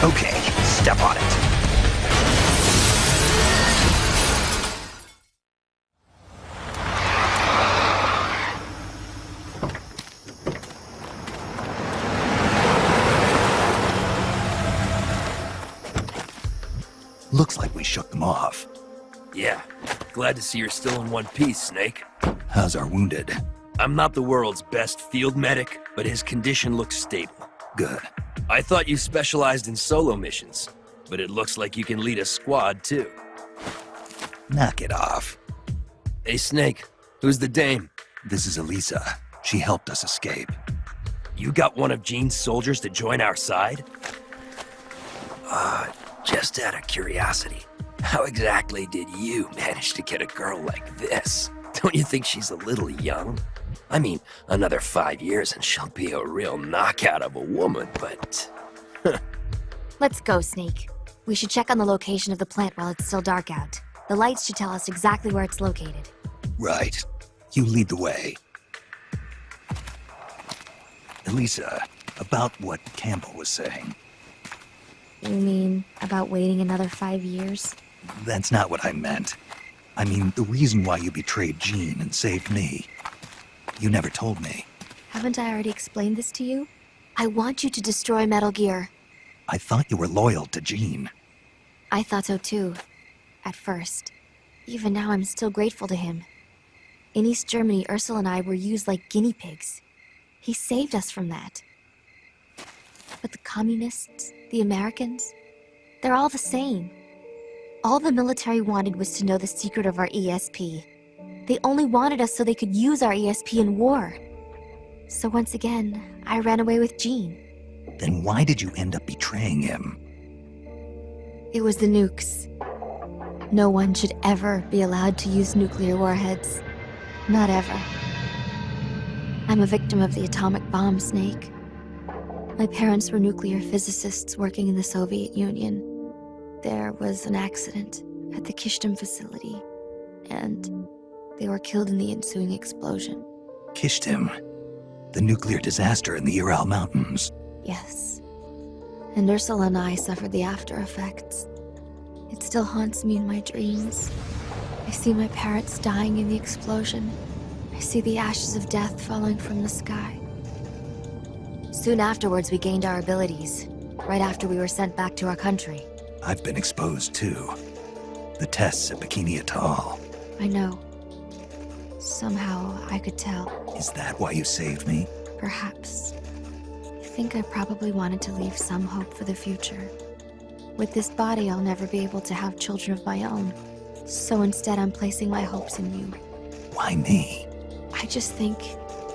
Speaker 2: Okay, step on it. Looks like we shook them off.
Speaker 11: Yeah. Glad to see you're still in one piece, Snake.
Speaker 2: How's our wounded?
Speaker 11: I'm not the world's best field medic, but his condition looks stable.
Speaker 2: Good.
Speaker 11: I thought you specialized in solo missions, but it looks like you can lead a squad, too.
Speaker 2: Knock it off.
Speaker 11: Hey, Snake, who's the dame?
Speaker 2: This is Elisa. She helped us escape.
Speaker 11: You got one of Jean's soldiers to join our side? Just out of curiosity, how exactly did you manage to get a girl like this? Don't you think she's a little young? I mean, another 5 years and she'll be a real knockout of a woman, but...
Speaker 9: Let's go, Snake. We should check on the location of the plant while it's still dark out. The lights should tell us exactly where it's located.
Speaker 2: Right. You lead the way. Elisa, about what Campbell was saying.
Speaker 9: You mean about waiting another 5 years?
Speaker 2: That's not what I meant. I mean, the reason why you betrayed Jean and saved me. You never told me.
Speaker 9: Haven't I already explained this to you? I want you to destroy Metal Gear.
Speaker 2: I thought you were loyal to Jean.
Speaker 9: I thought so too, at first. Even now, I'm still grateful to him. In East Germany, Ursula and I were used like guinea pigs. He saved us from that. But the communists, the Americans, they're all the same. All the military wanted was to know the secret of our ESP. They only wanted us so they could use our ESP in war. So once again, I ran away with Jean.
Speaker 2: Then why did you end up betraying him?
Speaker 9: It was the nukes. No one should ever be allowed to use nuclear warheads. Not ever. I'm a victim of the atomic bomb, Snake. My parents were nuclear physicists working in the Soviet Union. There was an accident at the Kishtim facility, and they were killed in the ensuing explosion.
Speaker 2: Kishtim? The nuclear disaster in the Ural Mountains?
Speaker 9: Yes. And Ursula and I suffered the after effects. It still haunts me in my dreams. I see my parents dying in the explosion. I see the ashes of death falling from the sky. Soon afterwards, we gained our abilities, right after we were sent back to our country.
Speaker 2: I've been exposed too. The tests at Bikini Atoll.
Speaker 9: I know. Somehow, I could tell.
Speaker 2: Is that why you saved me?
Speaker 9: Perhaps. I think I probably wanted to leave some hope for the future. With this body, I'll never be able to have children of my own. So instead, I'm placing my hopes in you.
Speaker 2: Why me?
Speaker 9: I just think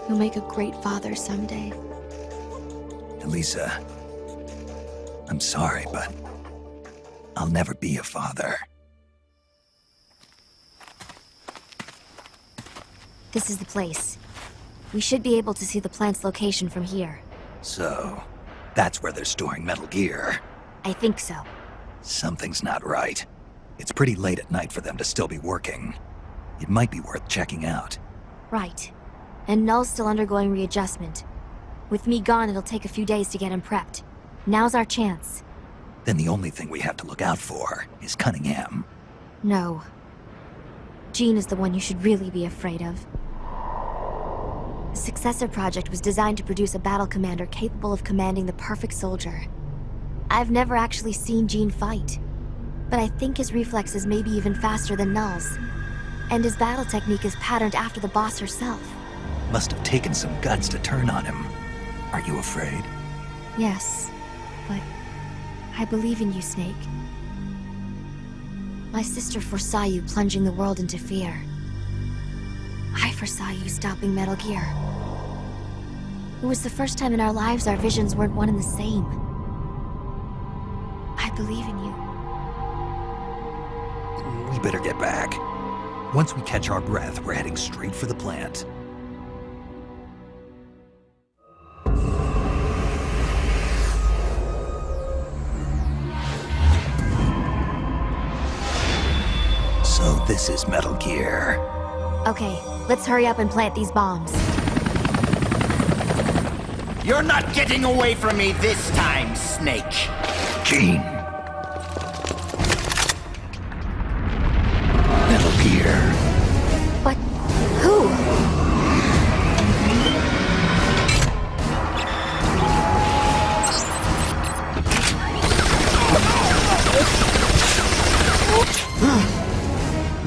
Speaker 9: you'll make a great father someday.
Speaker 2: Elisa, I'm sorry, but I'll never be a father.
Speaker 9: This is the place. We should be able to see the plant's location from here.
Speaker 2: So, that's where they're storing Metal Gear.
Speaker 9: I think so.
Speaker 2: Something's not right. It's pretty late at night for them to still be working. It might be worth checking out.
Speaker 9: Right. And Null's still undergoing readjustment. With me gone, it'll take a few days to get him prepped. Now's our chance.
Speaker 2: Then the only thing we have to look out for is Cunningham.
Speaker 9: No. Jean is the one you should really be afraid of. The Successor Project was designed to produce a battle commander capable of commanding the perfect soldier. I've never actually seen Jean fight, but I think his reflexes may be even faster than Null's. And his battle technique is patterned after the boss herself.
Speaker 2: Must have taken some guts to turn on him. Are you afraid?
Speaker 9: Yes, but I believe in you, Snake. My sister foresaw you plunging the world into fear. I foresaw you stopping Metal Gear. It was the first time in our lives our visions weren't one and the same. I believe in you.
Speaker 2: We better get back. Once we catch our breath, we're heading straight for the plant. So this is Metal Gear.
Speaker 9: Okay, let's hurry up and plant these bombs.
Speaker 6: You're not getting away from me this time, Snake.
Speaker 2: Jean. Metal Gear.
Speaker 9: But who?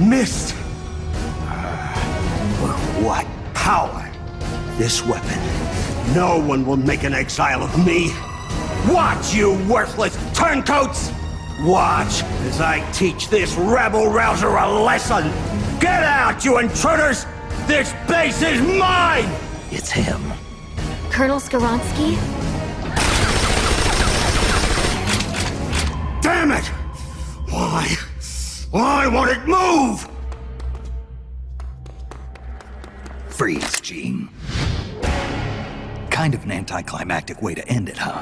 Speaker 13: Missed! What power! This weapon. No one will make an exile of me. Watch, you worthless turncoats! Watch as I teach this rabble-rouser a lesson! Get out, you intruders! This base is mine!
Speaker 2: It's him.
Speaker 9: Colonel Skoronsky?
Speaker 13: Damn it! Why won't it move?
Speaker 2: Freeze, Jean. Kind of an anticlimactic way to end it, huh?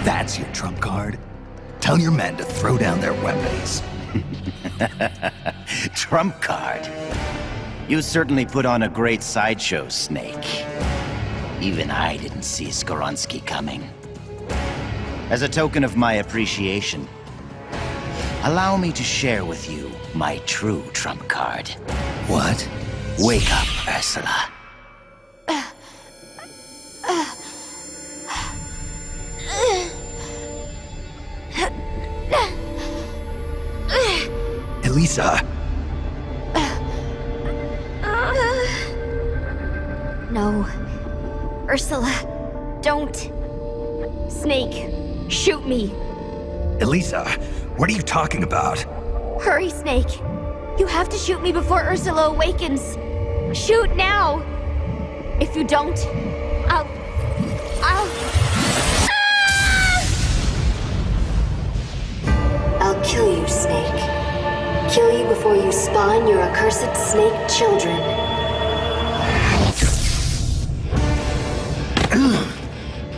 Speaker 2: That's your trump card? Tell your men to throw down their weapons.
Speaker 7: Trump card. You certainly put on a great sideshow, Snake. Even I didn't see Skoronsky coming. As a token of my appreciation, allow me to share with you my true trump card.
Speaker 2: What?
Speaker 7: Wake up, Ursula.
Speaker 2: Elisa!
Speaker 9: No. Ursula, don't. Snake, shoot me.
Speaker 2: Elisa, what are you talking about?
Speaker 9: Hurry, Snake. You have to shoot me before Ursula awakens. Shoot now. If you don't, I'll... I'll kill you, Snake. Kill you before you spawn your accursed snake children.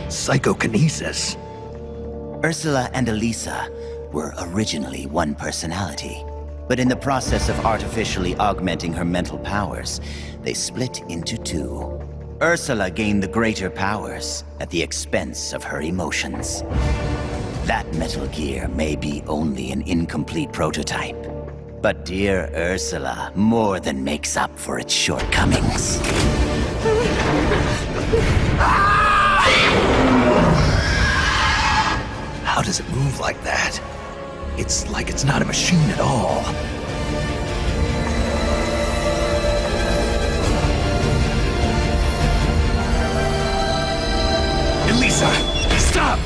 Speaker 2: Psychokinesis.
Speaker 7: Ursula and Elisa were originally one personality, but in the process of artificially augmenting her mental powers, they split into two. Ursula gained the greater powers at the expense of her emotions. That Metal Gear may be only an incomplete prototype, but dear Ursula more than makes up for its shortcomings.
Speaker 2: How does it move like that? It's like it's not a machine at all. Elisa, stop!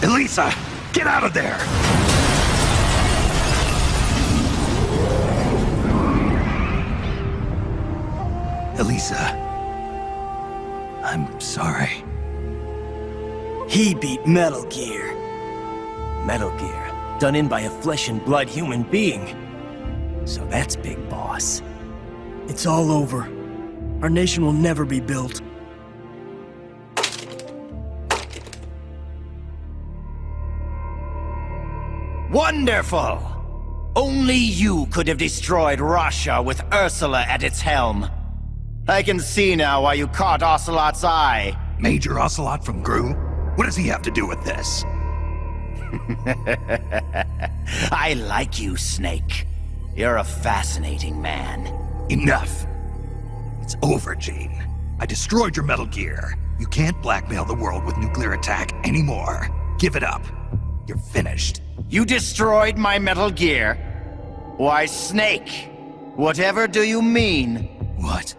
Speaker 2: Elisa, get out of there! Elisa, I'm sorry.
Speaker 10: He beat Metal Gear. Metal Gear, done in by a flesh and blood human being. So that's Big Boss. It's all over. Our nation will never be built.
Speaker 7: Wonderful! Only you could have destroyed Russia with Ursula at its helm. I can see now why you caught Ocelot's eye.
Speaker 2: Major Ocelot from Gru? What does he have to do with this?
Speaker 7: I like you, Snake. You're a fascinating man.
Speaker 2: Enough! It's over, Gene. I destroyed your Metal Gear. You can't blackmail the world with nuclear attack anymore. Give it up. You're finished.
Speaker 7: You destroyed my Metal Gear? Why, Snake, whatever do you mean?
Speaker 2: What?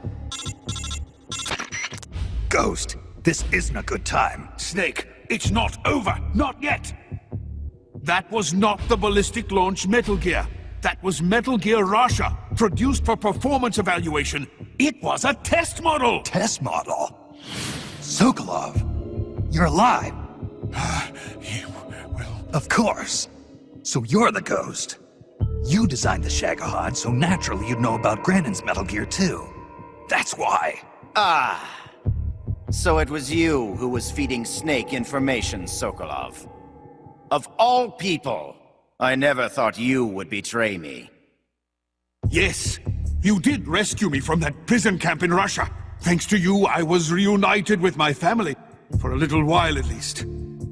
Speaker 2: Ghost, this isn't a good time.
Speaker 12: Snake, it's not over. Not yet. That was not the ballistic launch Metal Gear. That was Metal Gear Russia, produced for performance evaluation. It was a test model!
Speaker 2: Test model? Sokolov, you're alive. Of course. So you're the Ghost. You designed the Shagohod, so naturally you'd know about Granin's Metal Gear too. That's why.
Speaker 7: Ah. So it was you who was feeding Snake information, Sokolov. Of all people, I never thought you would betray me.
Speaker 12: Yes, you did rescue me from that prison camp in Russia. Thanks to you, I was reunited with my family. For a little while, at least.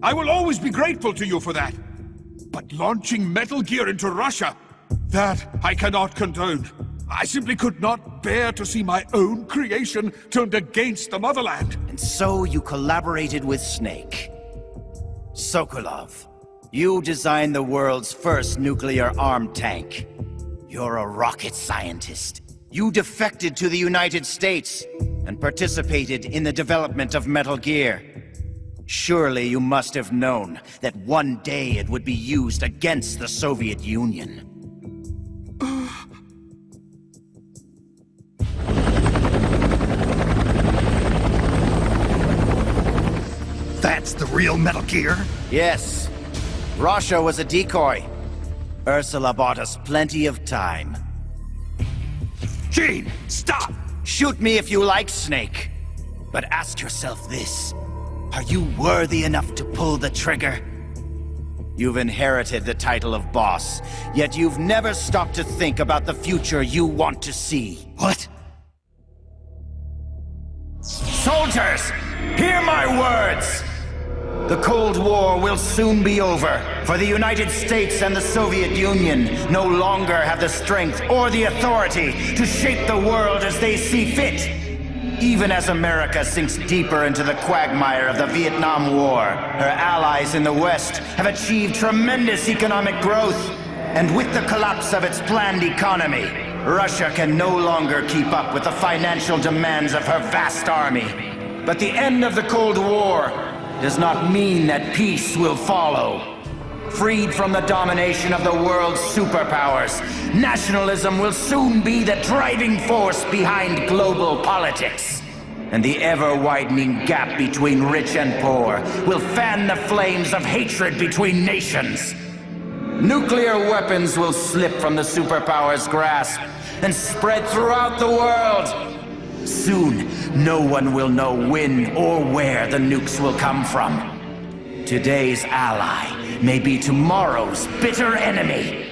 Speaker 12: I will always be grateful to you for that. But launching Metal Gear into Russia, that I cannot condone. I simply could not bear to see my own creation turned against the motherland.
Speaker 7: And so you collaborated with Snake. Sokolov, you designed the world's first nuclear-armed tank. You're a rocket scientist. You defected to the United States and participated in the development of Metal Gear. Surely you must have known that one day it would be used against the Soviet Union.
Speaker 2: That's the real Metal Gear?
Speaker 7: Yes. Russia was a decoy. Ursula bought us plenty of time.
Speaker 2: Gene, stop!
Speaker 7: Shoot me if you like, Snake. But ask yourself this. Are you worthy enough to pull the trigger? You've inherited the title of boss, yet you've never stopped to think about the future you want to see.
Speaker 2: What?
Speaker 7: Soldiers, hear my words! The Cold War will soon be over, for the United States and the Soviet Union no longer have the strength or the authority to shape the world as they see fit. Even as America sinks deeper into the quagmire of the Vietnam War, her allies in the West have achieved tremendous economic growth. And with the collapse of its planned economy, Russia can no longer keep up with the financial demands of her vast army. But the end of the Cold War does not mean that peace will follow. Freed from the domination of the world's superpowers, nationalism will soon be the driving force behind global politics. And the ever-widening gap between rich and poor will fan the flames of hatred between nations. Nuclear weapons will slip from the superpowers' grasp and spread throughout the world. Soon, no one will know when or where the nukes will come from. Today's ally may be tomorrow's bitter enemy.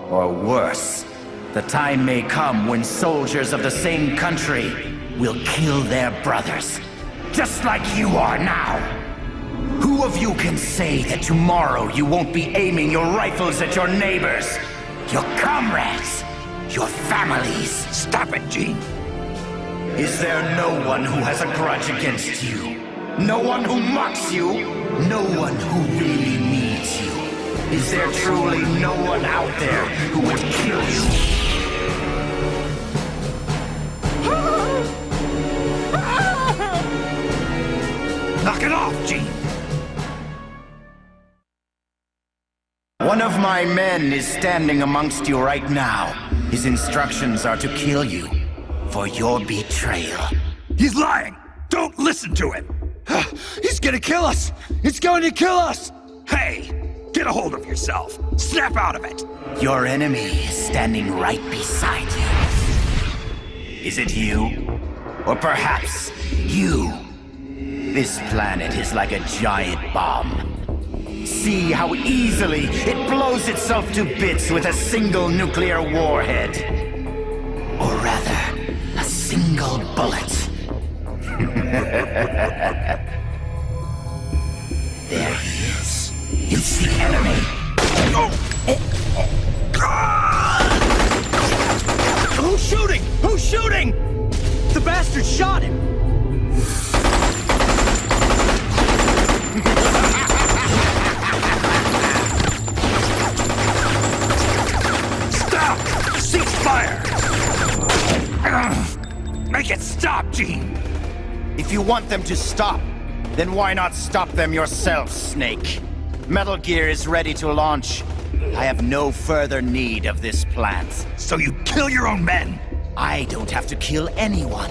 Speaker 7: Or worse, the time may come when soldiers of the same country will kill their brothers, just like you are now. Who of you can say that tomorrow you won't be aiming your rifles at your neighbors, your comrades, your families?
Speaker 2: Stop it, Gene.
Speaker 7: Is there no one who has a grudge against you? No one who mocks you? No one who really needs you? Is there truly no one out there who would kill you?
Speaker 2: Knock it off, Gene!
Speaker 7: One of my men is standing amongst you right now. His instructions are to kill you for your betrayal.
Speaker 2: He's lying! Don't listen to him!
Speaker 4: He's gonna kill us! It's going to kill us!
Speaker 2: Hey! Get a hold of yourself! Snap out of it!
Speaker 7: Your enemy is standing right beside you. Is it you? Or perhaps you? This planet is like a giant bomb. See how easily it blows itself to bits with a single nuclear warhead. Or rather, a single bullet. There he is. It's the enemy.
Speaker 10: Who's shooting? Who's shooting? The bastard shot him!
Speaker 2: Stop! Cease fire! Make it stop, Gene!
Speaker 7: If you want them to stop, then why not stop them yourself, Snake? Metal Gear is ready to launch. I have no further need of this plant.
Speaker 2: So you kill your own men?
Speaker 7: I don't have to kill anyone.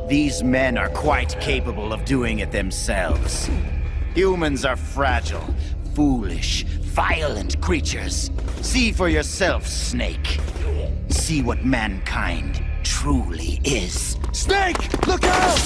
Speaker 7: These men are quite capable of doing it themselves. Humans are fragile, foolish, violent creatures. See for yourself, Snake. See what mankind truly is.
Speaker 10: Snake! Look out!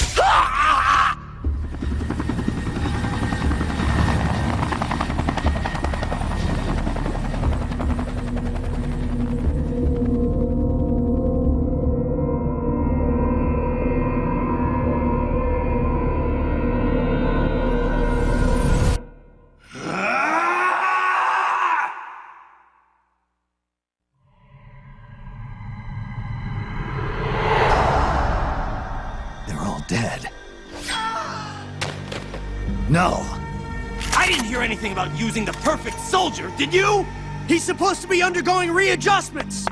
Speaker 2: Dead. No.
Speaker 10: I didn't hear anything about using the perfect soldier, did you? He's supposed to be undergoing readjustments!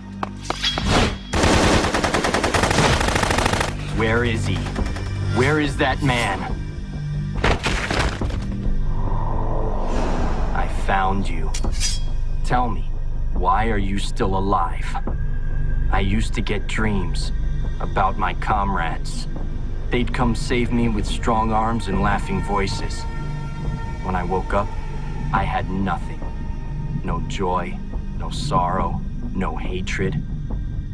Speaker 15: Where is he? Where is that man? I found you. Tell me, why are you still alive? I used to get dreams about my comrades. They'd come save me with strong arms and laughing voices. When I woke up, I had nothing. No joy, no sorrow, no hatred,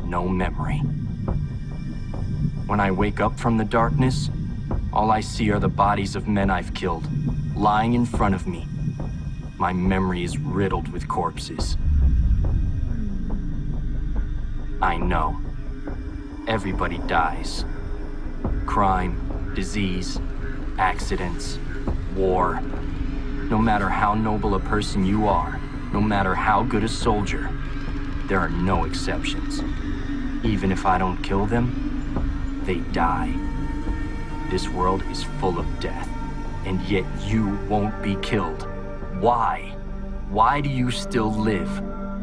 Speaker 15: no memory. When I wake up from the darkness, all I see are the bodies of men I've killed, lying in front of me. My memory is riddled with corpses. I know. Everybody dies. Crime, disease, accidents, war. No matter how noble a person you are, no matter how good a soldier, there are no exceptions. Even if I don't kill them, they die. This world is full of death, and yet you won't be killed. Why? Why do you still live?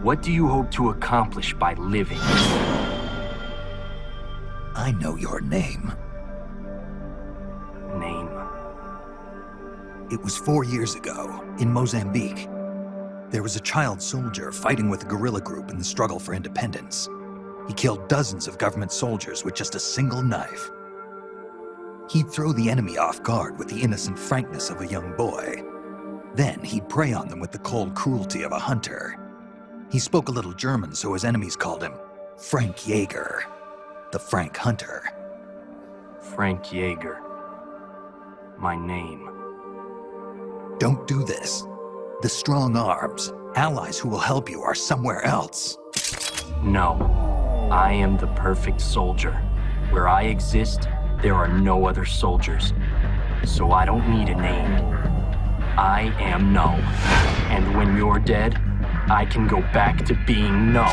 Speaker 15: What do you hope to accomplish by living?
Speaker 2: I know your name.
Speaker 15: Name?
Speaker 2: It was 4 years ago, in Mozambique. There was a child soldier fighting with a guerrilla group in the struggle for independence. He killed dozens of government soldiers with just a single knife. He'd throw the enemy off guard with the innocent frankness of a young boy. Then he'd prey on them with the cold cruelty of a hunter. He spoke a little German, so his enemies called him Frank Jaeger, the Frank Hunter.
Speaker 15: Frank Jaeger. My name.
Speaker 2: Don't do this. The strong arms, allies who will help you, are somewhere else.
Speaker 15: No. I am the perfect soldier. Where I exist, there are no other soldiers. So I don't need a name. I am No. And when you're dead, I can go back to being No.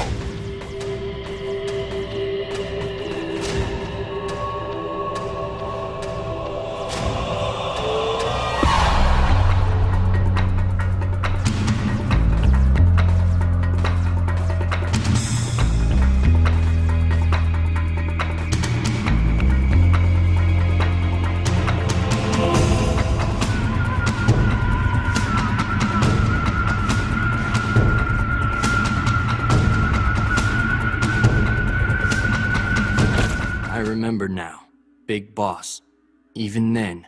Speaker 15: Remember now, Big Boss. Even then,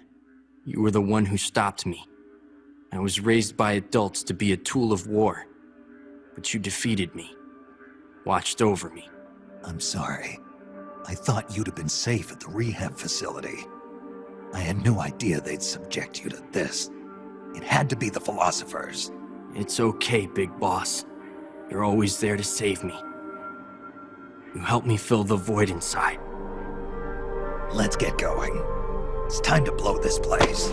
Speaker 15: you were the one who stopped me. I was raised by adults to be a tool of war, but you defeated me, watched over me.
Speaker 2: I'm sorry. I thought you'd have been safe at the rehab facility. I had no idea they'd subject you to this. It had to be the philosophers.
Speaker 15: It's okay, Big Boss. You're always there to save me. You helped me fill the void inside.
Speaker 2: Let's get going. It's time to blow this place.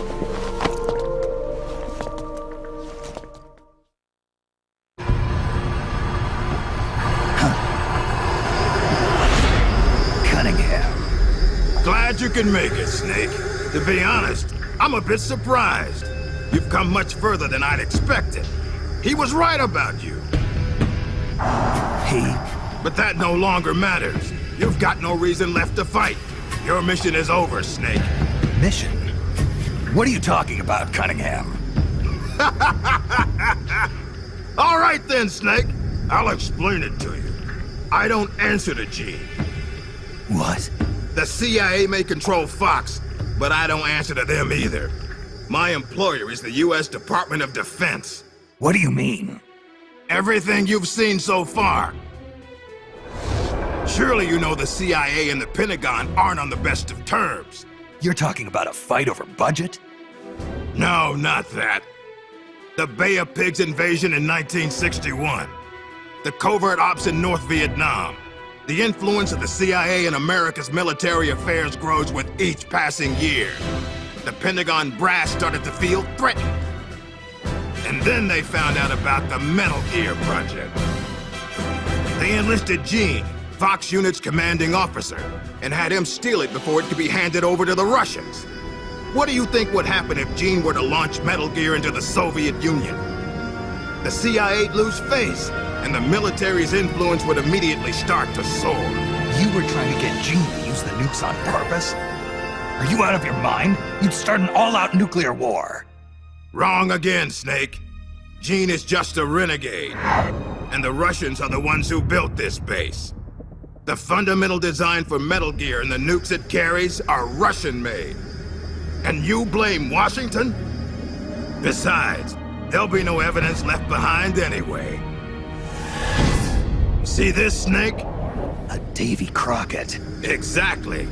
Speaker 1: Cunningham. Glad you can make it, Snake. To be honest, I'm a bit surprised. You've come much further than I'd expected. He was right about you.
Speaker 2: He?
Speaker 1: But that no longer matters. You've got no reason left to fight. Your mission is over, Snake.
Speaker 2: Mission? What are you talking about, Cunningham?
Speaker 1: All right then, Snake. I'll explain it to you. I don't answer to Gene.
Speaker 2: What?
Speaker 1: The CIA may control Fox, but I don't answer to them either. My employer is the U.S. Department of Defense.
Speaker 2: What do you mean?
Speaker 1: Everything you've seen so far. Surely you know the CIA and the Pentagon aren't on the best of terms.
Speaker 2: You're talking about a fight over budget?
Speaker 1: No, not that. The Bay of Pigs invasion in 1961. The covert ops in North Vietnam. The influence of the CIA in America's military affairs grows with each passing year. The Pentagon brass started to feel threatened. And then they found out about the Metal Gear project. They enlisted Gene, Fox Unit's commanding officer, and had him steal it before it could be handed over to the Russians. What do you think would happen if Gene were to launch Metal Gear into the Soviet Union? The CIA'd lose face, and the military's influence would immediately start to soar.
Speaker 2: You were trying to get Gene to use the nukes on purpose? Are you out of your mind? You'd start an all-out nuclear war.
Speaker 1: Wrong again, Snake. Gene is just a renegade. And the Russians are the ones who built this base. The fundamental design for Metal Gear and the nukes it carries are Russian-made. And you blame Washington? Besides, there'll be no evidence left behind anyway. See this, Snake?
Speaker 2: A Davy Crockett.
Speaker 1: Exactly.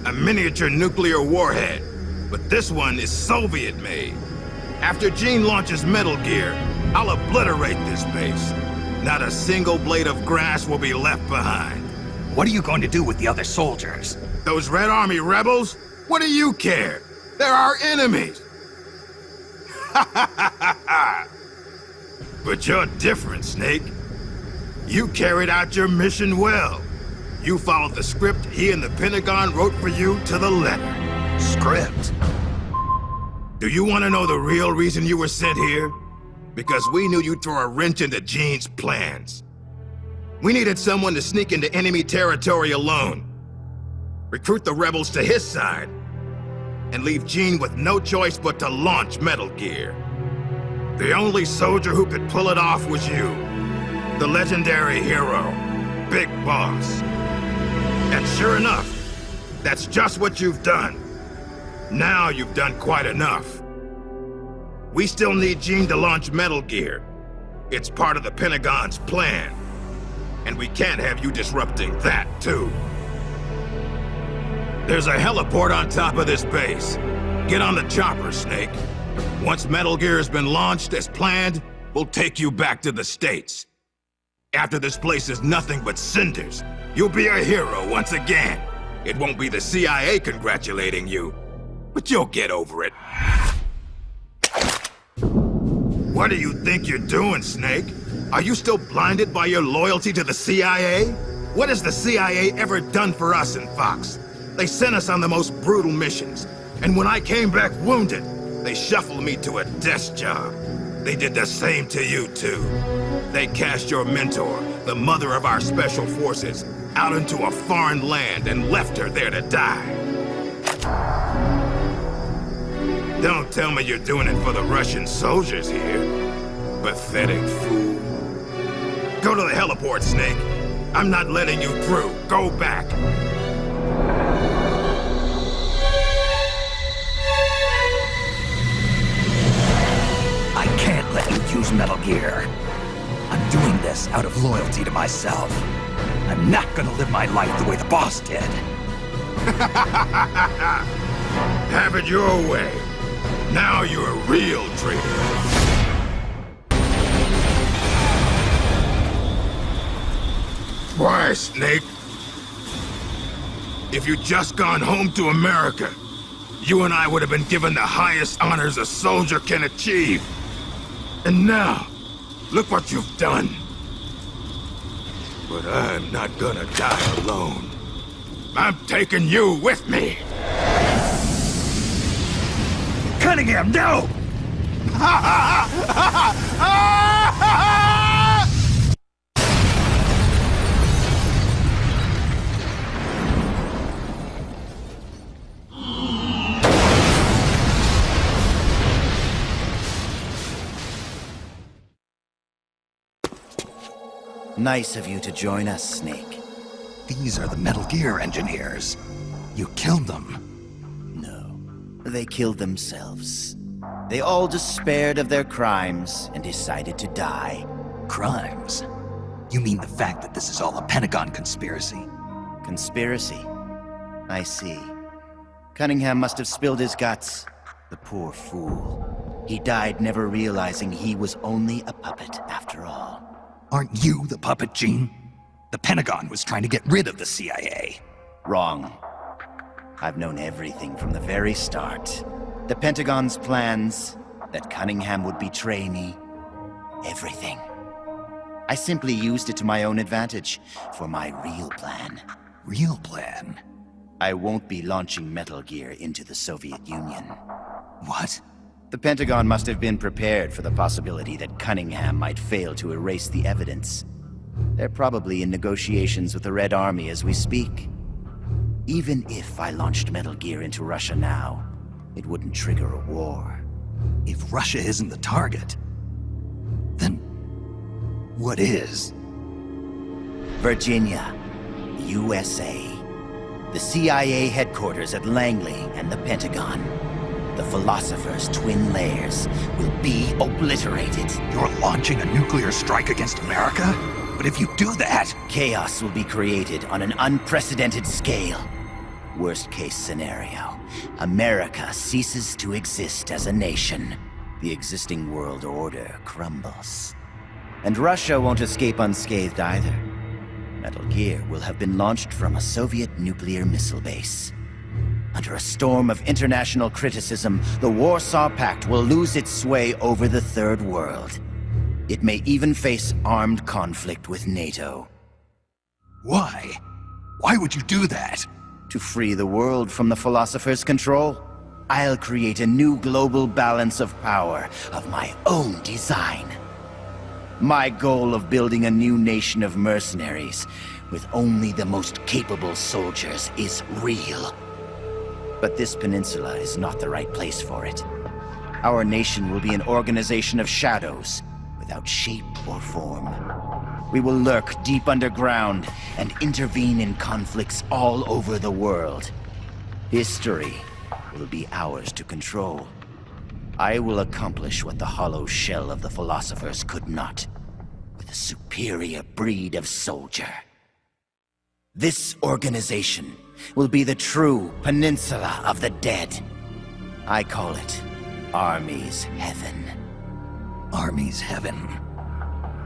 Speaker 1: A miniature nuclear warhead. But this one is Soviet-made. After Gene launches Metal Gear, I'll obliterate this base. Not a single blade of grass will be left behind.
Speaker 2: What are you going to do with the other soldiers?
Speaker 1: Those Red Army rebels? What do you care? They're our enemies. But you're different, Snake. You carried out your mission well. You followed the script he and the Pentagon wrote for you to the letter.
Speaker 2: Script?
Speaker 1: Do you want to know the real reason you were sent here? Because we knew you'd throw a wrench into Gene's plans. We needed someone to sneak into enemy territory alone, recruit the rebels to his side, and leave Gene with no choice but to launch Metal Gear. The only soldier who could pull it off was you, the legendary hero, Big Boss. And sure enough, that's just what you've done. Now you've done quite enough. We still need Gene to launch Metal Gear. It's part of the Pentagon's plan. And we can't have you disrupting that, too. There's a heliport on top of this base. Get on the chopper, Snake. Once Metal Gear has been launched as planned, we'll take you back to the States. After this place is nothing but cinders, you'll be a hero once again. It won't be the CIA congratulating you, but you'll get over it. What do you think you're doing, Snake? Are you still blinded by your loyalty to the CIA? What has the CIA ever done for us in Fox? They sent us on the most brutal missions, and when I came back wounded, they shuffled me to a desk job. They did the same to you, too. They cast your mentor, the mother of our special forces, out into a foreign land and left her there to die. Don't tell me you're doing it for the Russian soldiers here. Pathetic fool. Go to the heliport, Snake. I'm not letting you through. Go back.
Speaker 2: I can't let you use Metal Gear. I'm doing this out of loyalty to myself. I'm not gonna live my life the way the boss did.
Speaker 1: Have it your way. Now you're a real traitor. Why, Snake? If you'd just gone home to America, you and I would have been given the highest honors a soldier can achieve. And now, look what you've done. But I'm not gonna die alone. I'm taking you with me.
Speaker 2: Cunningham, no!
Speaker 7: Nice of you to join us, Snake.
Speaker 2: These are the Metal Gear engineers. You killed them.
Speaker 7: They killed themselves. They all despaired of their crimes and decided to die.
Speaker 2: Crimes? You mean the fact that this is all a Pentagon conspiracy?
Speaker 7: Conspiracy? I see. Cunningham must have spilled his guts. The poor fool. He died never realizing he was only a puppet after all.
Speaker 2: Aren't you the puppet, Gene? The Pentagon was trying to get rid of the CIA.
Speaker 7: Wrong. I've known everything from the very start. The Pentagon's plans, that Cunningham would betray me. Everything. I simply used it to my own advantage, for my real plan.
Speaker 2: Real plan?
Speaker 7: I won't be launching Metal Gear into the Soviet Union.
Speaker 2: What?
Speaker 7: The Pentagon must have been prepared for the possibility that Cunningham might fail to erase the evidence. They're probably in negotiations with the Red Army as we speak. Even if I launched Metal Gear into Russia now, it wouldn't trigger a war.
Speaker 2: If Russia isn't the target, then what is?
Speaker 7: Virginia, USA. The CIA headquarters at Langley and the Pentagon. The Philosopher's twin layers will be obliterated.
Speaker 2: You're launching a nuclear strike against America? But if you do that...
Speaker 7: Chaos will be created on an unprecedented scale. Worst case scenario, America ceases to exist as a nation. The existing world order crumbles. And Russia won't escape unscathed either. Metal Gear will have been launched from a Soviet nuclear missile base. Under a storm of international criticism, the Warsaw Pact will lose its sway over the Third World. It may even face armed conflict with NATO.
Speaker 2: Why? Why would you do that?
Speaker 7: To free the world from the Philosopher's control, I'll create a new global balance of power of my own design. My goal of building a new nation of mercenaries with only the most capable soldiers is real. But this peninsula is not the right place for it. Our nation will be an organization of shadows, without shape or form. We will lurk deep underground and intervene in conflicts all over the world. History will be ours to control. I will accomplish what the hollow shell of the Philosophers could not, with a superior breed of soldier. This organization will be the true Peninsula of the Dead. I call it Army's Heaven.
Speaker 2: Army's Heaven.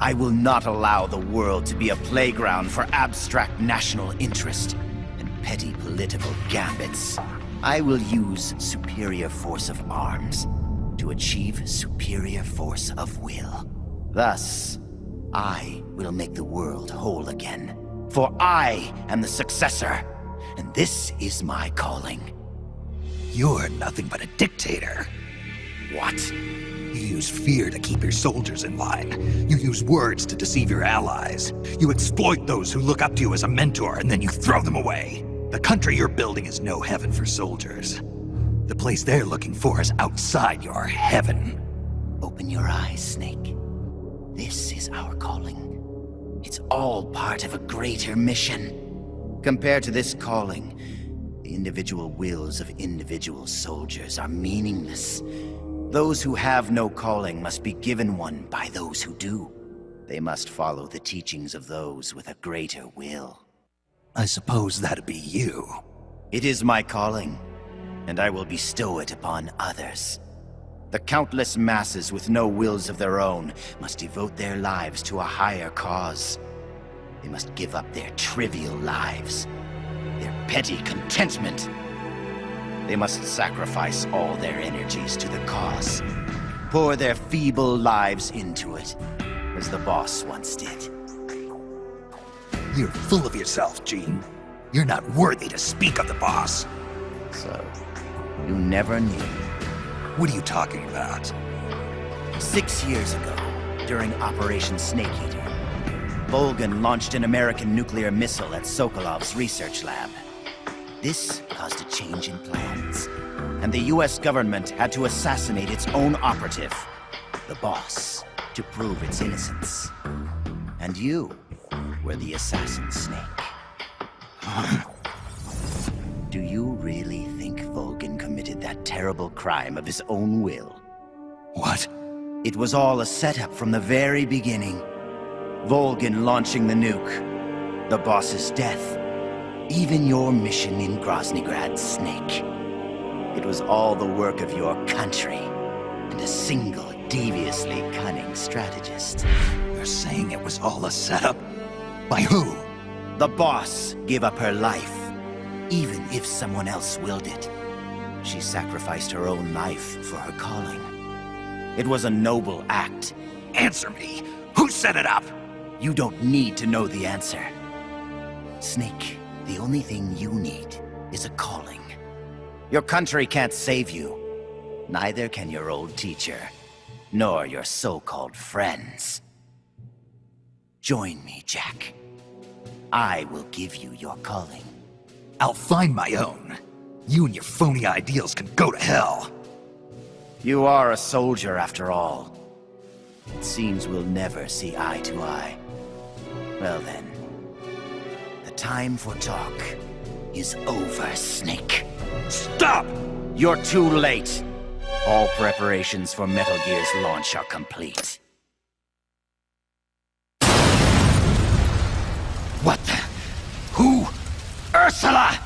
Speaker 7: I will not allow the world to be a playground for abstract national interest and petty political gambits. I will use superior force of arms to achieve superior force of will. Thus, I will make the world whole again. For I am the successor, and this is my calling.
Speaker 2: You're nothing but a dictator.
Speaker 7: What?
Speaker 2: You use fear to keep your soldiers in line. You use words to deceive your allies. You exploit those who look up to you as a mentor, and then you throw them away. The country you're building is no heaven for soldiers. The place they're looking for is outside your heaven.
Speaker 7: Open your eyes, Snake. This is our calling. It's all part of a greater mission. Compared to this calling, the individual wills of individual soldiers are meaningless. Those who have no calling must be given one by those who do. They must follow the teachings of those with a greater will.
Speaker 2: I suppose that'd be you.
Speaker 7: It is my calling, and I will bestow it upon others. The countless masses with no wills of their own must devote their lives to a higher cause. They must give up their trivial lives, their petty contentment. They must sacrifice all their energies to the cause, pour their feeble lives into it, as the boss once did.
Speaker 2: You're full of yourself, Gene. You're not worthy to speak of the boss.
Speaker 7: So, you never knew.
Speaker 2: What are you talking about?
Speaker 7: 6 years ago, during Operation Snake Eater, Volgin launched an American nuclear missile at Sokolov's research lab. This caused a change in plans, and the US government had to assassinate its own operative, the boss, to prove its innocence. And you were the assassin, Snake. Do you really think Volgin committed that terrible crime of his own will?
Speaker 2: What?
Speaker 7: It was all a setup from the very beginning. Volgin launching the nuke, the boss's death, even your mission in Groznygrad, Snake. It was all the work of your country, and a single, deviously cunning strategist.
Speaker 2: You're saying it was all a setup? By who?
Speaker 7: The boss gave up her life, even if someone else willed it. She sacrificed her own life for her calling. It was a noble act.
Speaker 2: Answer me! Who set it up?
Speaker 7: You don't need to know the answer. Snake, the only thing you need is a calling. Your country can't save you. Neither can your old teacher, nor your so-called friends. Join me, Jack. I will give you your calling.
Speaker 2: I'll find my own. You and your phony ideals can go to hell.
Speaker 7: You are a soldier after all. It seems we'll never see eye to eye. Well then, the time for talk is over, Snake.
Speaker 2: Stop!
Speaker 7: You're too late. All preparations for Metal Gear's launch are complete.
Speaker 2: What the? Who? Ursula!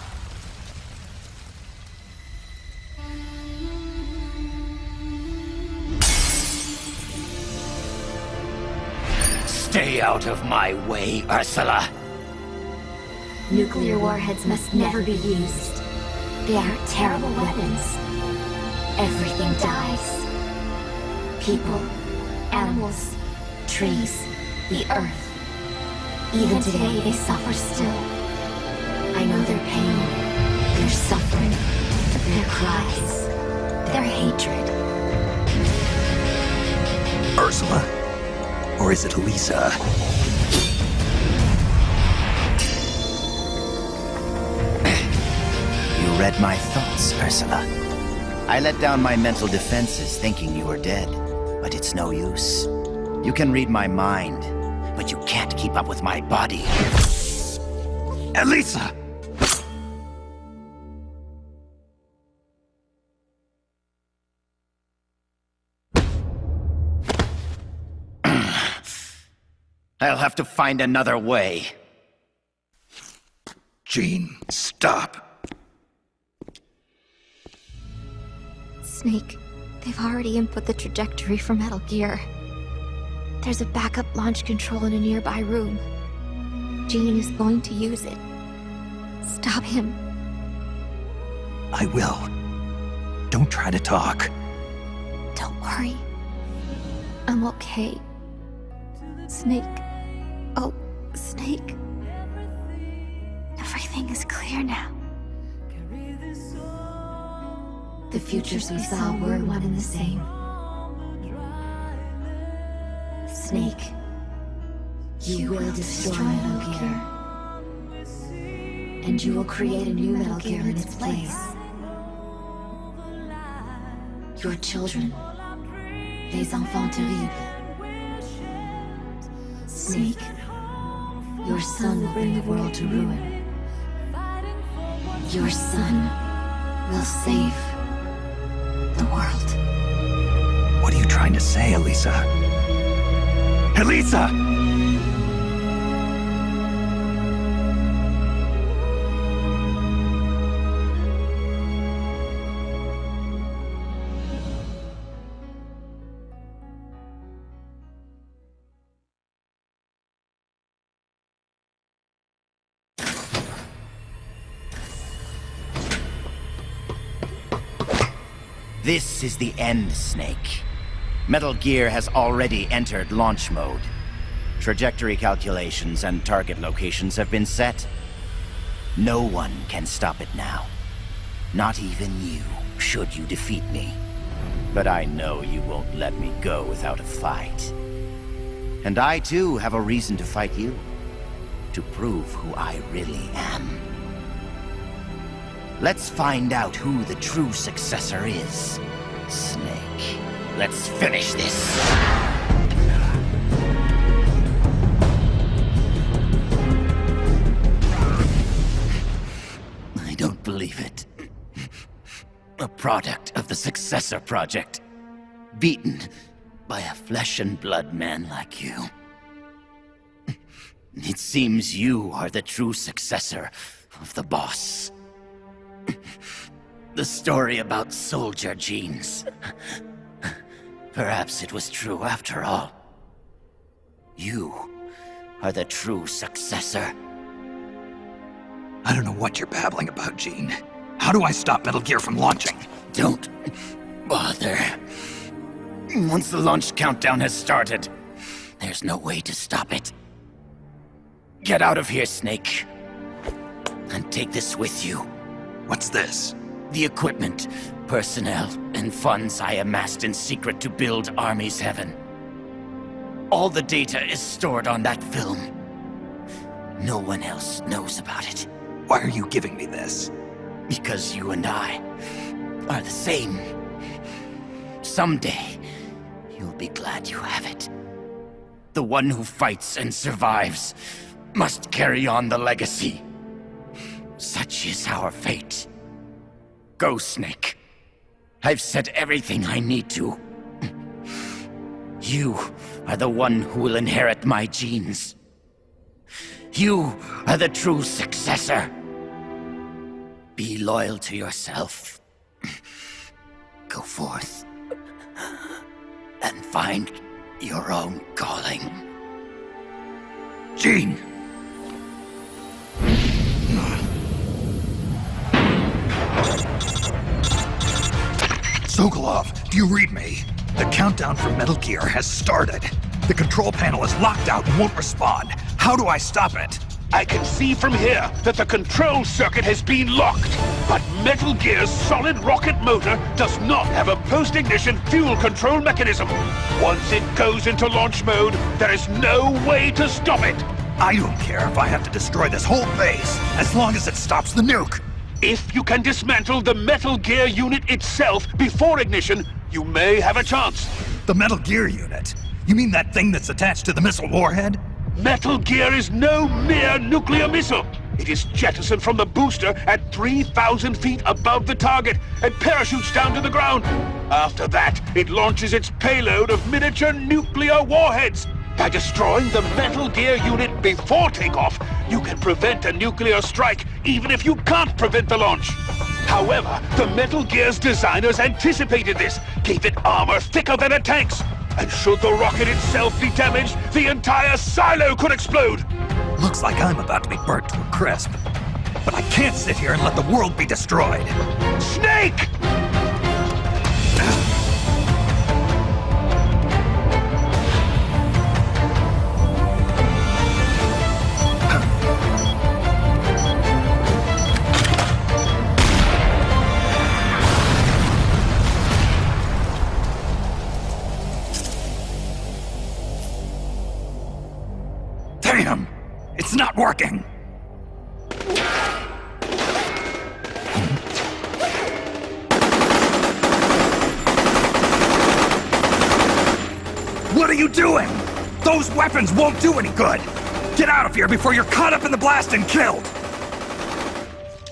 Speaker 12: Stay out of my way, Ursula.
Speaker 9: Nuclear warheads must never be used. They are terrible weapons. Everything dies. People, animals, trees, the earth. Even today, they suffer still. I know their pain, their suffering, their cries, their hatred.
Speaker 2: Ursula? Or is it Lisa?
Speaker 7: You read my thoughts, Ursula. I let down my mental defenses thinking you were dead, but it's no use. You can read my mind, but you can't keep up with my body.
Speaker 2: Elisa!
Speaker 7: I'll have to find another way.
Speaker 2: Jean, stop.
Speaker 9: Snake, they've already input the trajectory for Metal Gear. There's a backup launch control in a nearby room. Jean is going to use it. Stop him.
Speaker 2: I will. Don't try to talk.
Speaker 9: Don't worry. I'm okay. Snake. Oh, Snake. Everything is clear now. The futures we saw were one and the same. Snake, you will destroy Metal Gear. And you will create a new Metal Gear in its place. Your children, les enfants terribles. Snake, your son will bring the world to ruin. Your son will save the world.
Speaker 2: What are you trying to say, Elisa? Elisa!
Speaker 7: This is the end, Snake. Metal Gear has already entered launch mode. Trajectory calculations and target locations have been set. No one can stop it now. Not even you, should you defeat me. But I know you won't let me go without a fight. And I too have a reason to fight you. To prove who I really am. Let's find out who the true successor is. Snake, let's finish this. I don't believe it. A product of the Successor Project. Beaten by a flesh and blood man like you. It seems you are the true successor of the boss. The story about soldier genes. Perhaps it was true after all. You are the true successor.
Speaker 2: I don't know what you're babbling about, Jean. How do I stop Metal Gear from launching?
Speaker 7: Don't bother. Once the launch countdown has started, there's no way to stop it. Get out of here, Snake. And take this with you.
Speaker 2: What's this?
Speaker 12: The equipment, personnel, and funds I amassed in secret to build Army's Heaven. All the data is stored on that film. No one else knows about it.
Speaker 2: Why are you giving me this?
Speaker 12: Because you and I are the same. Someday, you'll be glad you have it. The one who fights and survives must carry on the legacy. Such is our fate. Go, Snake. I've said everything I need to. You are the one who will inherit my genes. You are the true successor. Be loyal to yourself. Go forth and find your own calling.
Speaker 2: Gene! Sokolov, do you read me? The countdown for Metal Gear has started. The control panel is locked out and won't respond. How do I stop it?
Speaker 17: I can see from here that the control circuit has been locked. But Metal Gear's solid rocket motor does not have a post-ignition fuel control mechanism. Once it goes into launch mode, there is no way to stop it.
Speaker 2: I don't care if I have to destroy this whole base, as long as it stops the nuke.
Speaker 17: If you can dismantle the Metal Gear unit itself before ignition, you may have a chance.
Speaker 2: The Metal Gear unit? You mean that thing that's attached to the missile warhead?
Speaker 17: Metal Gear is no mere nuclear missile. It is jettisoned from the booster at 3,000 feet above the target and parachutes down to the ground. After that, it launches its payload of miniature nuclear warheads. By destroying the Metal Gear unit before takeoff, you can prevent a nuclear strike, even if you can't prevent the launch. However, the Metal Gear's designers anticipated this, gave it armor thicker than a tank's. And should the rocket itself be damaged, the entire silo could explode!
Speaker 2: Looks like I'm about to be burnt to a crisp. But I can't sit here and let the world be destroyed.
Speaker 17: Snake!
Speaker 2: Damn! It's not working! What are you doing? Those weapons won't do any good! Get out of here before you're caught up in the blast and killed!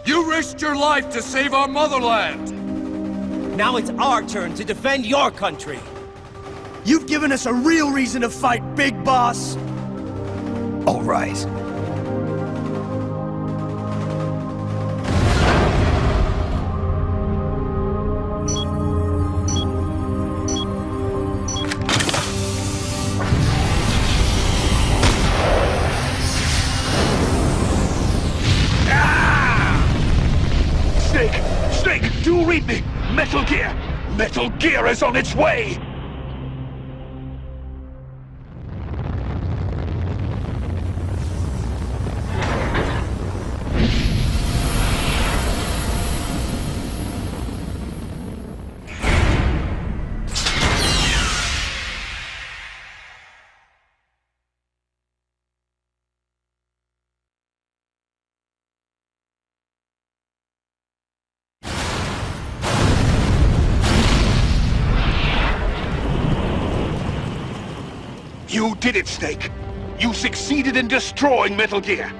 Speaker 4: You risked your life to save our motherland!
Speaker 10: Now it's our turn to defend your country. You've given us a real reason to fight, Big Boss.
Speaker 2: All right.
Speaker 17: Snake, do read me! Metal Gear! Metal Gear is on its way! You did it, Snake! You succeeded in destroying Metal Gear!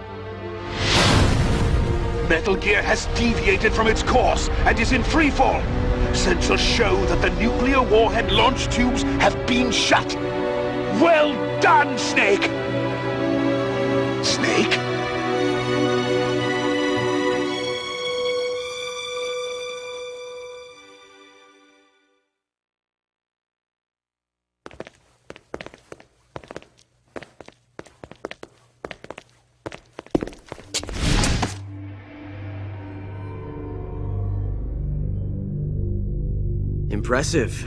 Speaker 17: Metal Gear has deviated from its course and is in freefall. Sensors show that the nuclear warhead launch tubes have been shut. Well done, Snake! Snake?
Speaker 10: Impressive.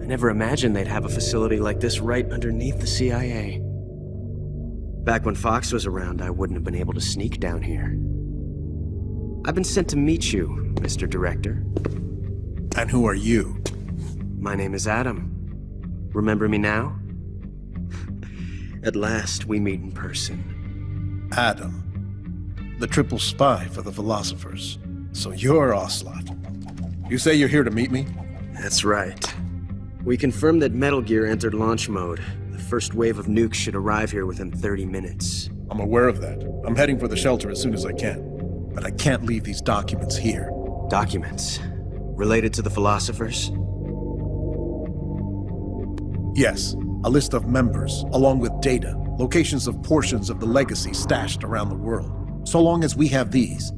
Speaker 10: I never imagined they'd have a facility like this right underneath the CIA. Back when Fox was around, I wouldn't have been able to sneak down here. I've been sent to meet you, Mr. Director.
Speaker 18: And who are you?
Speaker 10: My name is Adam. Remember me now? At last, we meet in person.
Speaker 18: Adam. The triple spy for the philosophers. So you're Ocelot. You say you're here to meet me?
Speaker 10: That's right. We confirmed that Metal Gear entered launch mode. The first wave of nukes should arrive here within 30 minutes.
Speaker 18: I'm aware of that. I'm heading for the shelter as soon as I can. But I can't leave these documents here.
Speaker 10: Documents? Related to the philosophers?
Speaker 18: Yes. A list of members, along with data, locations of portions of the legacy stashed around the world. So long as we have these,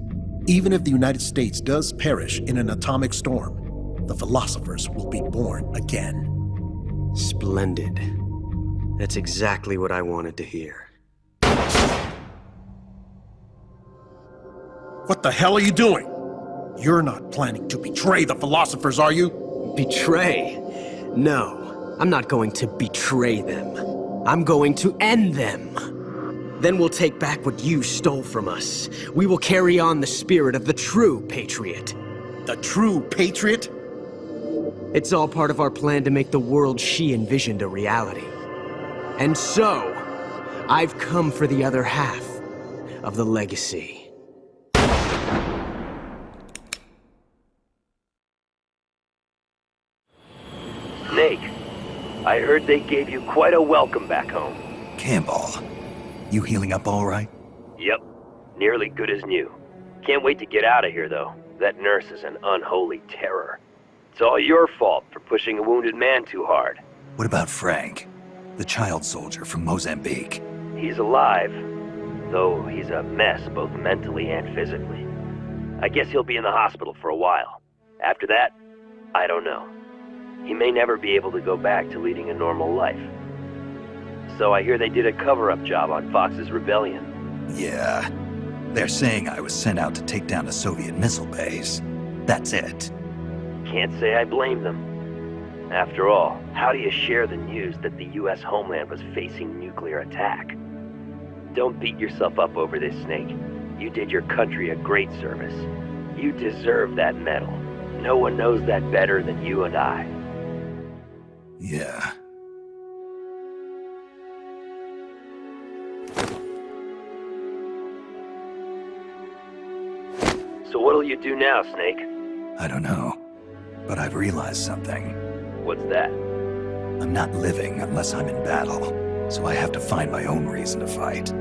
Speaker 18: even if the United States does perish in an atomic storm, the philosophers will be born again.
Speaker 10: Splendid. That's exactly what I wanted to hear.
Speaker 18: What the hell are you doing? You're not planning to betray the philosophers, are you?
Speaker 10: Betray? No, I'm not going to betray them. I'm going to end them. Then we'll take back what you stole from us. We will carry on the spirit of the true patriot.
Speaker 18: The true patriot?
Speaker 10: It's all part of our plan to make the world she envisioned a reality. And so, I've come for the other half of the legacy.
Speaker 11: Snake, I heard they gave you quite a welcome back home.
Speaker 2: Campbell, you healing up all right?
Speaker 11: Yep, nearly good as new. Can't wait to get out of here, though. That nurse is an unholy terror. It's all your fault for pushing a wounded man too hard.
Speaker 2: What about Frank, the child soldier from Mozambique?
Speaker 11: He's alive, though he's a mess both mentally and physically. I guess he'll be in the hospital for a while. After that, I don't know. He may never be able to go back to leading a normal life. So I hear they did a cover-up job on Fox's rebellion.
Speaker 2: Yeah. They're saying I was sent out to take down a Soviet missile base. That's it.
Speaker 11: Can't say I blame them. After all, how do you share the news that the US homeland was facing nuclear attack? Don't beat yourself up over this, Snake. You did your country a great service. You deserve that medal. No one knows that better than you and I.
Speaker 2: Yeah.
Speaker 11: So what'll you do now, Snake?
Speaker 2: I don't know. But I've realized something.
Speaker 11: What's that?
Speaker 2: I'm not living unless I'm in battle, so I have to find my own reason to fight.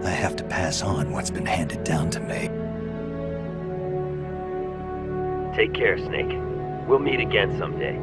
Speaker 2: I have to pass on what's been handed down to me.
Speaker 11: Take care, Snake. We'll meet again someday.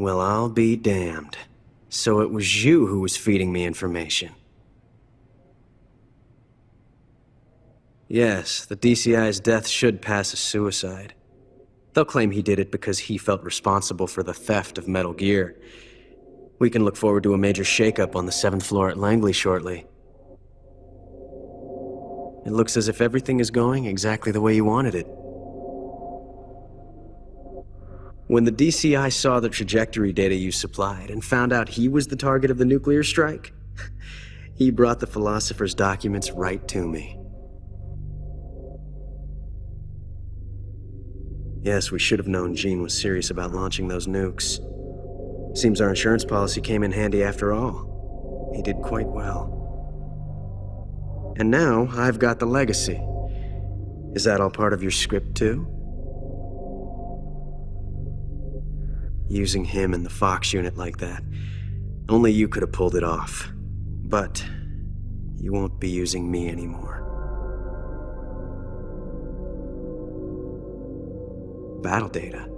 Speaker 10: Well, I'll be damned. So it was you who was feeding me information. Yes, the DCI's death should pass as suicide. They'll claim he did it because he felt responsible for the theft of Metal Gear. We can look forward to a major shakeup on the 7th floor at Langley shortly. It looks as if everything is going exactly the way you wanted it. When the DCI saw the trajectory data you supplied and found out he was the target of the nuclear strike, he brought the Philosopher's documents right to me. Yes, we should have known Gene was serious about launching those nukes. Seems our insurance policy came in handy after all. He did quite well. And now, I've got the legacy. Is that all part of your script, too? Using him in the Fox unit like that. Only you could have pulled it off. But you won't be using me anymore. Battle data.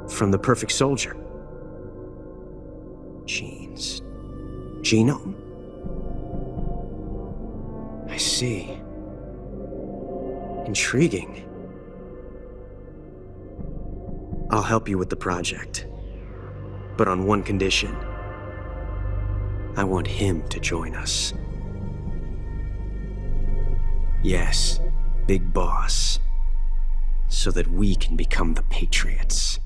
Speaker 10: From the Perfect Soldier. Gene's genome? I see. Intriguing. I'll help you with the project. But on one condition. I want him to join us. Yes, Big Boss. So that we can become the Patriots.